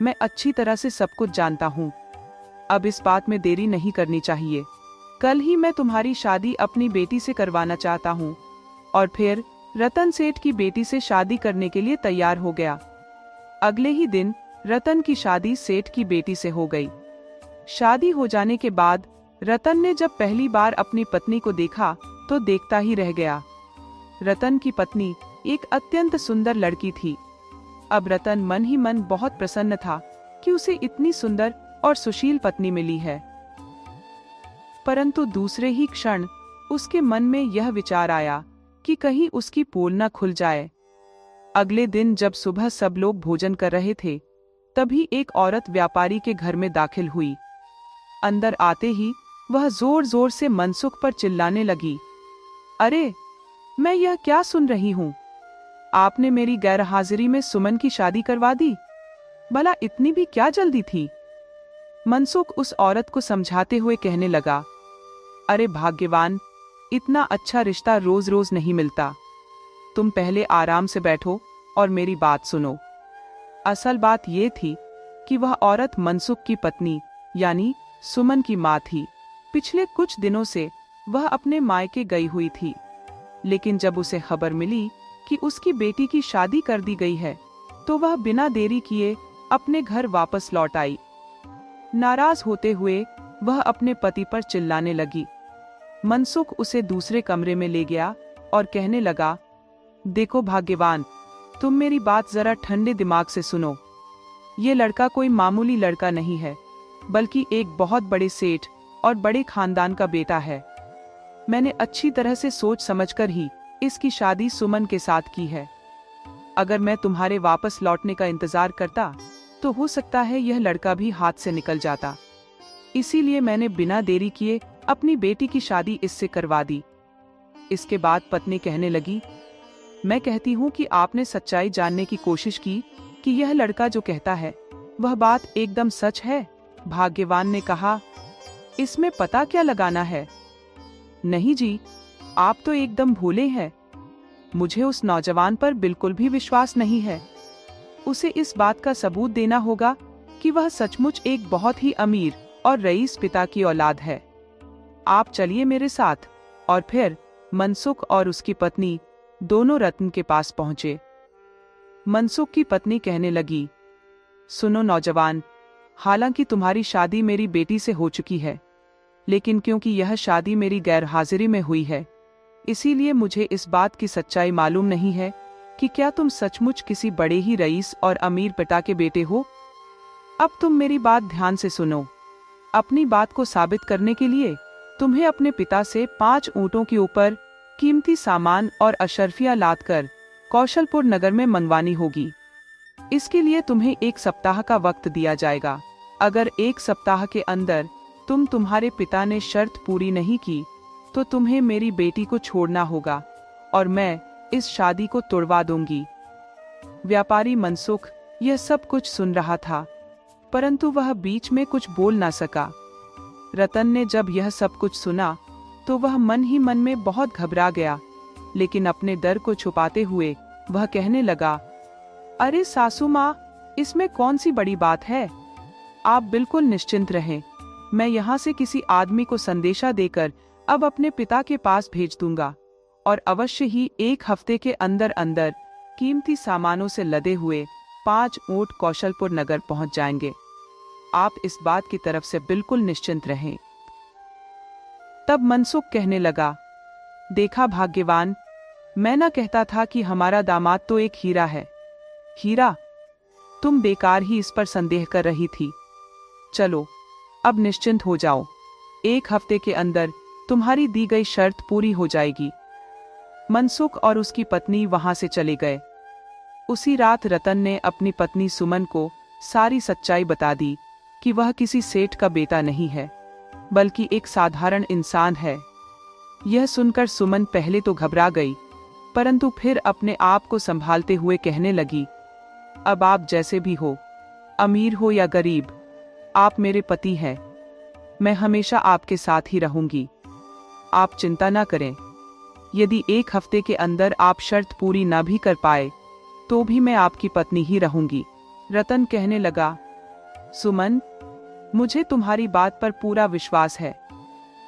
मैं अच्छी तरह से सब कुछ जानता हूँ। अब इस बात में देरी नहीं करनी चाहिए। कल ही मैं तुम्हारी शादी अपनी बेटी से करवाना चाहता हूँ। और फिर रतन सेठ की बेटी से शादी करने के लिए तैयार हो गया। अगले ही दिन रतन की शादी सेठ की बेटी से हो गई। शादी हो जाने के बाद रतन ने जब पहली बार अपनी पत्नी को देखा तो देखता ही रह गया। रतन की पत्नी एक अत्यंत सुंदर लड़की थी। अब रतन मन ही मन बहुत प्रसन्न था कि उसे इतनी सुंदर और सुशील पत्नी मिली है। परंतु दूसरे ही क्षण उसके मन में यह विचार आया कि कहीं उसकी पोल न खुल जाए। अगले दिन जब सुबह सब लोग भोजन कर रहे थे, तभी एक औरत व्यापारी के घर में दाखिल हुई। अंदर आते ही वह जोर जोर से मनसुख पर चिल्लाने लगी, अरे, मैं यह क्या सुन रही हूँ? आपने मेरी गैरहाजिरी में सुमन की शादी करवा दी। भला इतनी भी क्या जल्दी थी? मनसुख उस औरत को समझाते हुए कहने लगा, अरे भाग्यवान, इतना अच्छा रिश्ता रोज रोज नहीं मिलता। तुम पहले आराम से बैठो और मेरी बात सुनो। असल बात ये थी कि वह औरत मनसुख की पत्नी यानी सुमन की माँ थी। पिछले कुछ दिनों से वह अपने मायके गई हुई थी, लेकिन जब उसे खबर मिली कि उसकी बेटी की शादी कर दी गई है, तो वह बिना देरी किए अपने घर वापस लौट आई। नाराज होते हुए वह अपने पति पर चिल्लाने लगी। मनसुख उसे दूसरे कमरे में ले गया और कहने लगा, देखो भाग्यवान, तुम मेरी बात जरा ठंडे दिमाग से सुनो। ये लड़का कोई मामूली लड़का नहीं है, बल्कि एक बहुत बड़े सेठ और बड़े खानदान का बेटा है। मैंने अच्छी तरह से सोच समझकर ही इसकी शादी सुमन के साथ की है। अगर मैं तुम्हारे वापस लौटने का इंतजार करता तो हो सकता है यह लड़का भी हाथ से निकल जाता। इसीलिए मैंने बिना देरी किए अपनी बेटी की शादी इससे करवा दी। इसके बाद पत्नी कहने लगी, मैं कहती हूँ कि आपने सच्चाई जानने की कोशिश की कि यह लड़का जो कहता है वह बात एकदम सच है। भाग्यवान ने कहा, इसमें पता क्या लगाना है? नहीं जी, आप तो एकदम भूले हैं। मुझे उस नौजवान पर बिल्कुल भी विश्वास नहीं है। उसे इस बात का सबूत देना होगा कि वह सचमुच एक बहुत ही अमीर और रईस पिता की औलाद है। आप चलिए मेरे साथ। और फिर मनसुख और उसकी पत्नी दोनों रतन के पास पहुंचे। मनसुख की पत्नी कहने लगी, सुनो नौजवान, हालांकि तुम्हारी शादी मेरी बेटी से हो चुकी है, लेकिन क्योंकि यह शादी मेरी गैर हाजिरी में हुई है, इसीलिए मुझे इस बात की सच्चाई मालूम नहीं है कि क्या तुम सचमुच किसी बड़े ही रईस और अमीर पिता के बेटे हो। अब तुम मेरी बात ध्यान से सुनो। अपनी बात को साबित करने के लिए तुम्हें अपने पिता से 5 ऊंटों के ऊपर कीमती सामान और अशर्फियां लादकर कौशलपुर नगर में मंगवानी होगी। इसके लिए तुम्हें 1 सप्ताह का वक्त दिया जाएगा। अगर 1 सप्ताह के अंदर तुम्हारे पिता ने शर्त पूरी नहीं की तो तुम्हें मेरी बेटी को छोड़ना होगा और मैं इस शादी को तोड़वा दूंगी। व्यापारी मनसुख यह सब कुछ सुन रहा था, परंतु वह बीच में कुछ बोल ना सका। रतन ने जब यह सब कुछ सुना तो वह मन ही मन में बहुत घबरा गया, लेकिन अपने डर को छुपाते हुए वह कहने लगा, अरे सासू माँ, इसमें कौन सी बड़ी बात है? आप बिल्कुल निश्चिंत रहें। मैं यहाँ से किसी आदमी को संदेशा देकर अब अपने पिता के पास भेज दूंगा और अवश्य ही 1 हफ्ते के अंदर अंदर कीमती सामानों से लदे हुए 5 ऊंट कौशलपुर नगर पहुंच जाएंगे। आप इस बात की तरफ से बिल्कुल निश्चिंत रहें। तब मनसुख कहने लगा, देखा भाग्यवान, मैं ना कहता था कि हमारा दामाद तो एक हीरा है। हीरा? तुम बेकार ही इस पर संदेह कर रही थी। चलो अब निश्चिंत हो जाओ। 1 हफ्ते के अंदर तुम्हारी दी गई शर्त पूरी हो जाएगी। मनसुख और उसकी पत्नी वहां से चले गए। उसी रात रतन ने अपनी पत्नी सुमन को सारी सच्चाई बता दी कि वह किसी सेठ का बेटा नहीं है, बल्कि एक साधारण इंसान है। यह सुनकर सुमन पहले तो घबरा गई, परंतु फिर अपने आप को संभालते हुए कहने लगी, अब आप जैसे भी हो, अमीर हो या गरीब, आप मेरे पति हैं। मैं हमेशा आपके साथ ही रहूंगी। आप चिंता ना करें। यदि 1 हफ्ते के अंदर आप शर्त पूरी ना भी कर पाए तो भी मैं आपकी पत्नी ही रहूंगी। रतन कहने लगा, सुमन, मुझे तुम्हारी बात पर पूरा विश्वास है,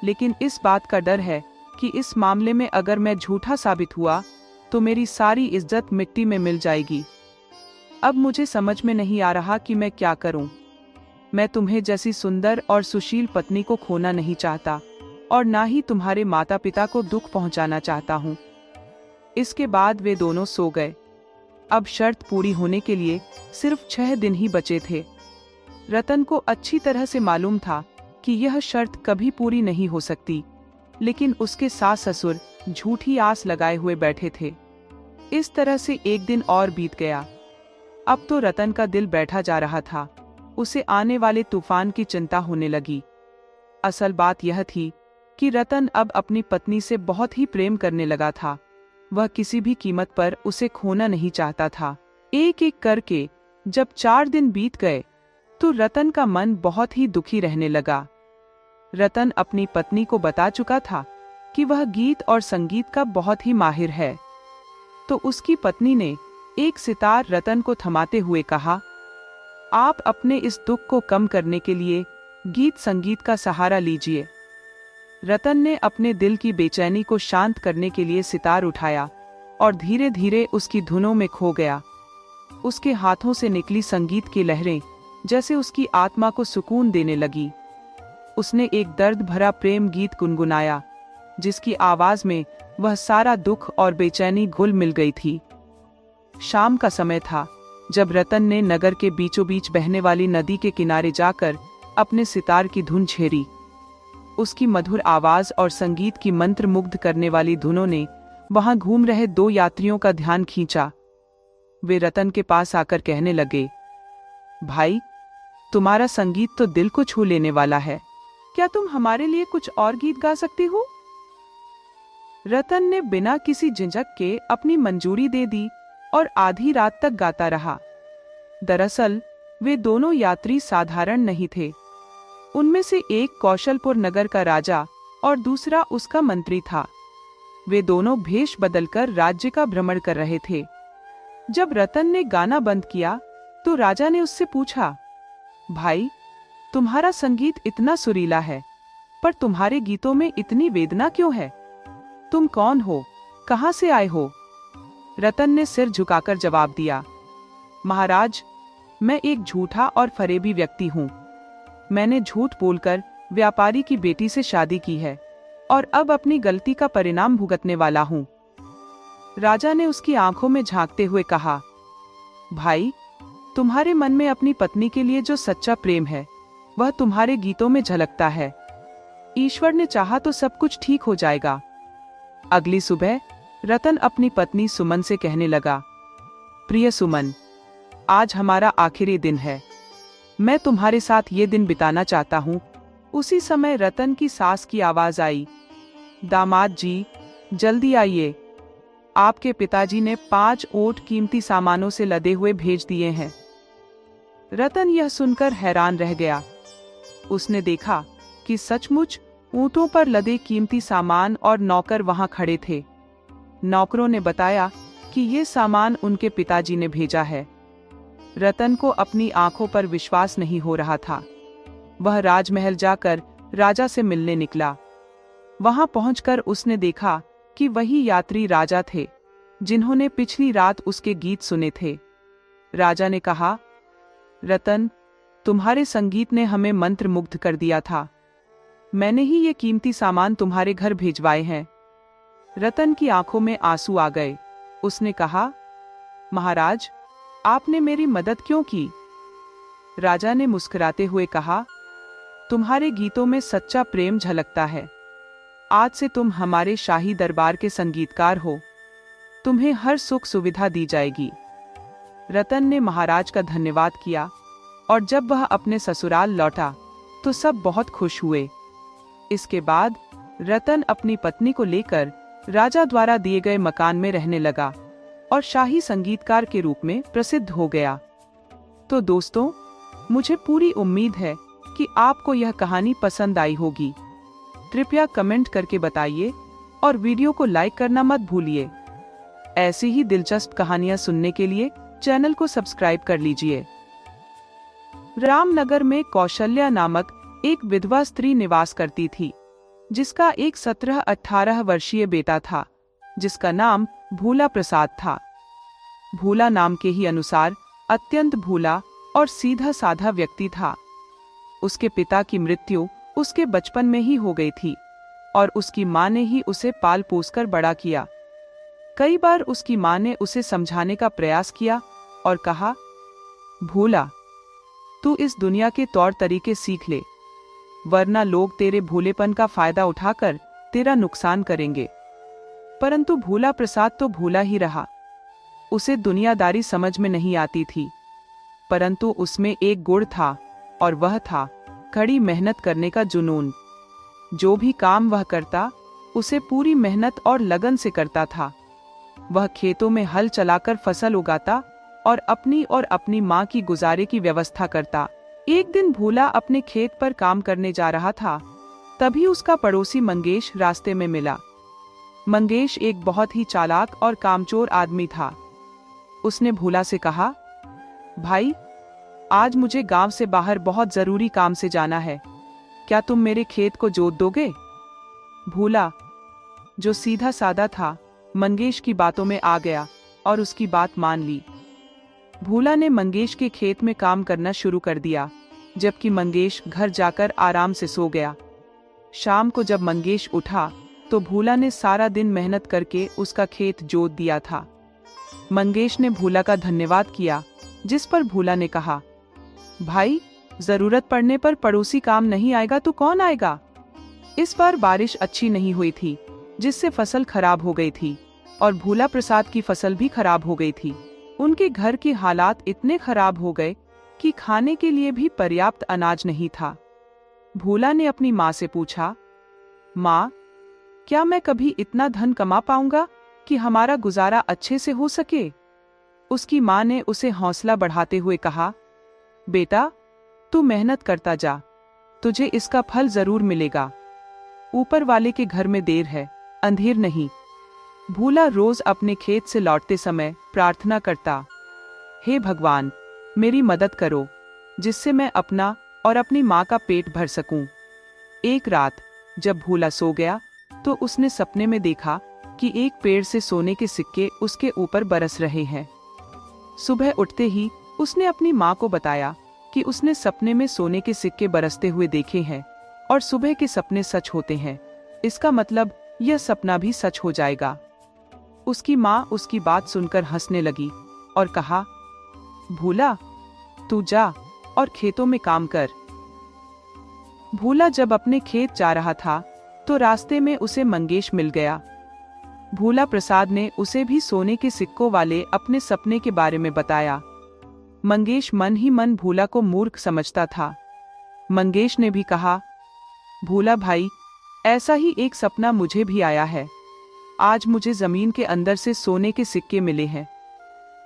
लेकिन इस बात का डर है कि इस मामले में अगर मैं झूठा साबित हुआ तो मेरी सारी इज्जत मिट्टी में मिल जाएगी। अब मुझे समझ में नहीं आ रहा कि मैं क्या करूं। मैं तुम्हें जैसी सुंदर और सुशील पत्नी को खोना नहीं चाहता और ना ही तुम्हारे माता पिता को दुख पहुंचाना चाहता हूं। इसके बाद वे दोनों सो गए। अब शर्त पूरी होने के लिए सिर्फ 6 दिन ही बचे थे। रतन को अच्छी तरह से मालूम था कि यह शर्त कभी पूरी नहीं हो सकती, लेकिन उसके सास ससुर झूठी आस लगाए हुए बैठे थे। इस तरह से 1 दिन और बीत गया। अब तो रतन का दिल बैठा जा रहा था। उसे आने वाले तूफान की चिंता होने लगी। असल बात यह थी कि रतन अब अपनी पत्नी से बहुत ही प्रेम करने लगा था। वह किसी भी कीमत पर उसे खोना नहीं चाहता था। एक एक करके जब 4 दिन बीत गए तो रतन का मन बहुत ही दुखी रहने लगा। रतन अपनी पत्नी को बता चुका था कि वह गीत और संगीत का बहुत ही माहिर है। तो उसकी पत्नी ने एक सितार रतन को थमाते हुए कहा, आप अपने इस दुख को कम करने के लिए गीत संगीत का सहारा लीजिए। रतन ने अपने दिल की बेचैनी को शांत करने के लिए सितार उठाया और धीरे धीरे उसकी धुनों में खो गया। उसके हाथों से निकली संगीत की लहरें जैसे उसकी आत्मा को सुकून देने लगी। उसने एक दर्द भरा प्रेम गीत गुनगुनाया, जिसकी आवाज में वह सारा दुख और बेचैनी घुल मिल गई थी। शाम का समय था जब रतन ने नगर के बीचों बीच बहने वाली नदी के किनारे जाकर अपने सितार की धुन छेड़ी। उसकी मधुर आवाज और संगीत की मंत्र मुग्ध करने वाली धुनों ने वहां घूम रहे 2 यात्रियों का ध्यान खींचा। वे रतन के पास आकर कहने लगे, भाई, तुम्हारा संगीत तो दिल को छू लेने वाला है। क्या तुम हमारे लिए कुछ और गीत गा सकते हो? रतन ने बिना किसी झिझक के अपनी मंजूरी दे दी और आधी रात तक गाता रहा। दरअसल वे दोनों यात्री साधारण नहीं थे। उनमें से एक कौशलपुर नगर का राजा और दूसरा उसका मंत्री था। वे दोनों भेष बदलकर राज्य का भ्रमण कर रहे थे। जब रतन ने गाना बंद किया तो राजा ने उससे पूछा, भाई, तुम्हारा संगीत इतना सुरीला है, पर तुम्हारे गीतों में इतनी वेदना क्यों है? तुम कौन हो? कहां से आए हो? रतन ने सिर झुकाकर जवाब दिया, महाराज, मैं एक झूठा और फरेबी व्यक्ति हूं। मैंने झूठ बोलकर व्यापारी की बेटी से शादी की है और अब अपनी गलती का परिणाम भुगतने वाला हूं। राजा ने उसकी आंखों में झांकते हुए कहा, भाई, तुम्हारे मन में अपनी पत्नी के लिए जो सच्चा प्रेम है वह तुम्हारे गीतों में झलकता है। ईश्वर ने चाहा तो सब कुछ ठीक हो जाएगा। अगली सुबह रतन अपनी पत्नी सुमन से कहने लगा, प्रिय सुमन, आज हमारा आखिरी दिन है। मैं तुम्हारे साथ ये दिन बिताना चाहता हूँ। उसी समय रतन की सास की आवाज आई, दामाद जी, जल्दी आइए। आपके पिताजी ने 5 ऊंट कीमती सामानों से लदे हुए भेज दिए हैं। रतन यह सुनकर हैरान रह गया। उसने देखा कि सचमुच ऊंटों पर लदे कीमती सामान और नौकर वहां खड़े थे। नौकरों ने बताया कि ये सामान उनके पिताजी ने भेजा है। रतन को अपनी आंखों पर विश्वास नहीं हो रहा था। वह राजमहल जाकर राजा से मिलने निकला। वहां पहुंचकर उसने देखा कि वही यात्री राजा थे जिन्होंने पिछली रात उसके गीत सुने थे। राजा ने कहा, रतन, तुम्हारे संगीत ने हमें मंत्रमुग्ध कर दिया था। मैंने ही ये कीमती सामान तुम्हारे घर भेजवाए हैं। रतन की आंखों में आंसू आ गए। उसने कहा, महाराज, आपने मेरी मदद क्यों की? राजा ने मुस्कुराते हुए कहा, तुम्हारे गीतों में सच्चा प्रेम झलकता है। आज से तुम हमारे शाही दरबार के संगीतकार हो। तुम्हें हर सुख सुविधा दी जाएगी। रतन ने महाराज का धन्यवाद किया और जब वह अपने ससुराल लौटा तो सब बहुत खुश हुए। इसके बाद रतन अपनी पत्नी को लेकर राजा द्वारा दिए गए मकान में रहने लगा और शाही संगीतकार के रूप में प्रसिद्ध हो गया। तो दोस्तों, मुझे पूरी उम्मीद है कि आपको यह कहानी पसंद आई होगी। कृपया कमेंट करके बताइए और वीडियो को लाइक करना मत भूलिए। ऐसी ही दिलचस्प कहानियां सुनने के लिए चैनल को सब्सक्राइब कर लीजिए। रामनगर में कौशल्या नामक एक विधवा स्त्री निवास करती थी, जिसका एक 17-18 वर्षीय बेटा था, जिसका नाम भूला प्रसाद था। भूला नाम के ही अनुसार अत्यंत भूला और सीधा साधा व्यक्ति था। उसके पिता की मृत्यु उसके बचपन में ही हो गई थी और उसकी मां ने ही उसे पाल पोसकर बड़ा किया। कई बार उसकी मां ने उसे समझाने का प्रयास किया और कहा, भूला, तू इस दुनिया के तौर तरीके सीख ले, वरना लोग तेरे भूलेपन का फायदा उठाकर तेरा नुकसान करेंगे। परंतु भूला प्रसाद तो भूला ही रहा। उसे दुनियादारी समझ में नहीं आती थी, परंतु उसमें एक गुण था और वह था कड़ी मेहनत करने का जुनून। जो भी काम वह करता उसे पूरी मेहनत और लगन से करता था। वह खेतों में हल चलाकर फसल उगाता और अपनी मां की गुजारे की व्यवस्था करता। एक दिन भूला अपने खेत पर काम करने जा रहा था, तभी उसका पड़ोसी मंगेश रास्ते में मिला। मंगेश एक बहुत ही चालाक और कामचोर आदमी था। उसने भूला से कहा, भाई, आज मुझे गांव से बाहर बहुत जरूरी काम से जाना है, क्या तुम मेरे खेत को जोत दोगे? भूला, जो सीधा साधा था, मंगेश की बातों में आ गया और उसकी बात मान ली। भूला ने मंगेश के खेत में काम करना शुरू कर दिया, जबकि मंगेश घर जाकर आराम से सो गया। शाम को जब मंगेश उठा तो भूला ने सारा दिन मेहनत करके उसका खेत जोत दिया था। मंगेश ने भूला का धन्यवाद किया, जिस पर भूला ने कहा, भाई, जरूरत पड़ने पर पड़ोसी काम नहीं आएगा तो कौन आएगा? इस बार बारिश अच्छी नहीं हुई थी, जिससे फसल खराब हो गई थी और भूला प्रसाद की फसल भी खराब हो गई थी। उनके घर के हालात इतने खराब हो गए कि खाने के लिए भी पर्याप्त अनाज नहीं था। भूला ने अपनी माँ से पूछा, माँ, क्या मैं कभी इतना धन कमा पाऊंगा कि हमारा गुजारा अच्छे से हो सके? उसकी माँ ने उसे हौसला बढ़ाते हुए कहा, बेटा, तू मेहनत करता जा, तुझे इसका फल जरूर मिलेगा। ऊपर वाले के घर में देर है, अंधेर नहीं। भूला रोज अपने खेत से लौटते समय प्रार्थना करता, हे भगवान, मेरी मदद करो, जिससे मैं अपना और अपनी माँ का पेट भर सकूं। एक रात जब भूला सो गया तो उसने सपने में देखा कि एक पेड़ से सोने के सिक्के उसके ऊपर बरस रहे हैं। सुबह उठते ही उसने अपनी माँ को बताया कि उसने सपने में सोने के सिक्के बरसते हुए देखे हैं और सुबह के सपने सच होते हैं, इसका मतलब यह सपना भी सच हो जाएगा। उसकी माँ उसकी बात सुनकर हंसने लगी और कहा, भूला, तू जा और खेतों में काम कर। भूला जब अपने खेत जा रहा था तो रास्ते में उसे मंगेश मिल गया। भूला प्रसाद ने उसे भी सोने के सिक्कों वाले अपने सपने के बारे में बताया। मंगेश मन ही मन भूला को मूर्ख समझता था। मंगेश ने भी कहा, भूला भाई, ऐसा ही एक सपना मुझे भी आया है। आज मुझे जमीन के अंदर से सोने के सिक्के मिले हैं।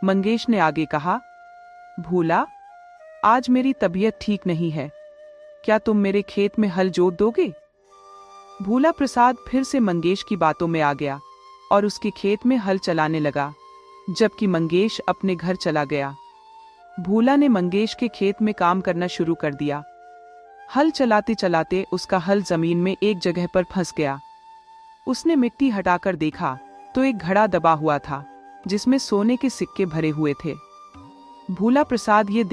मंगेश ने आगे कहा, भूला, आज मेरी तबीयत ठीक नहीं है, क्या तुम मेरे खेत में हल जोत दोगे? भूला प्रसाद फिर से मंगेश की बातों में आ गया और उसके खेत में हल चलाने लगा, जबकि मंगेश अपने घर चला गया। भूला ने मंगेश के खेत में काम करना शुरू कर दिया। हल चलाते चलाते उसका हल जमीन में एक जगह पर फंस गया। उसने मिट्टी हटाकर देखा तो एक घड़ा दबा हुआ था जिसमें सोने के सिक्के भरे हुए थे। भूला प्रसाद ये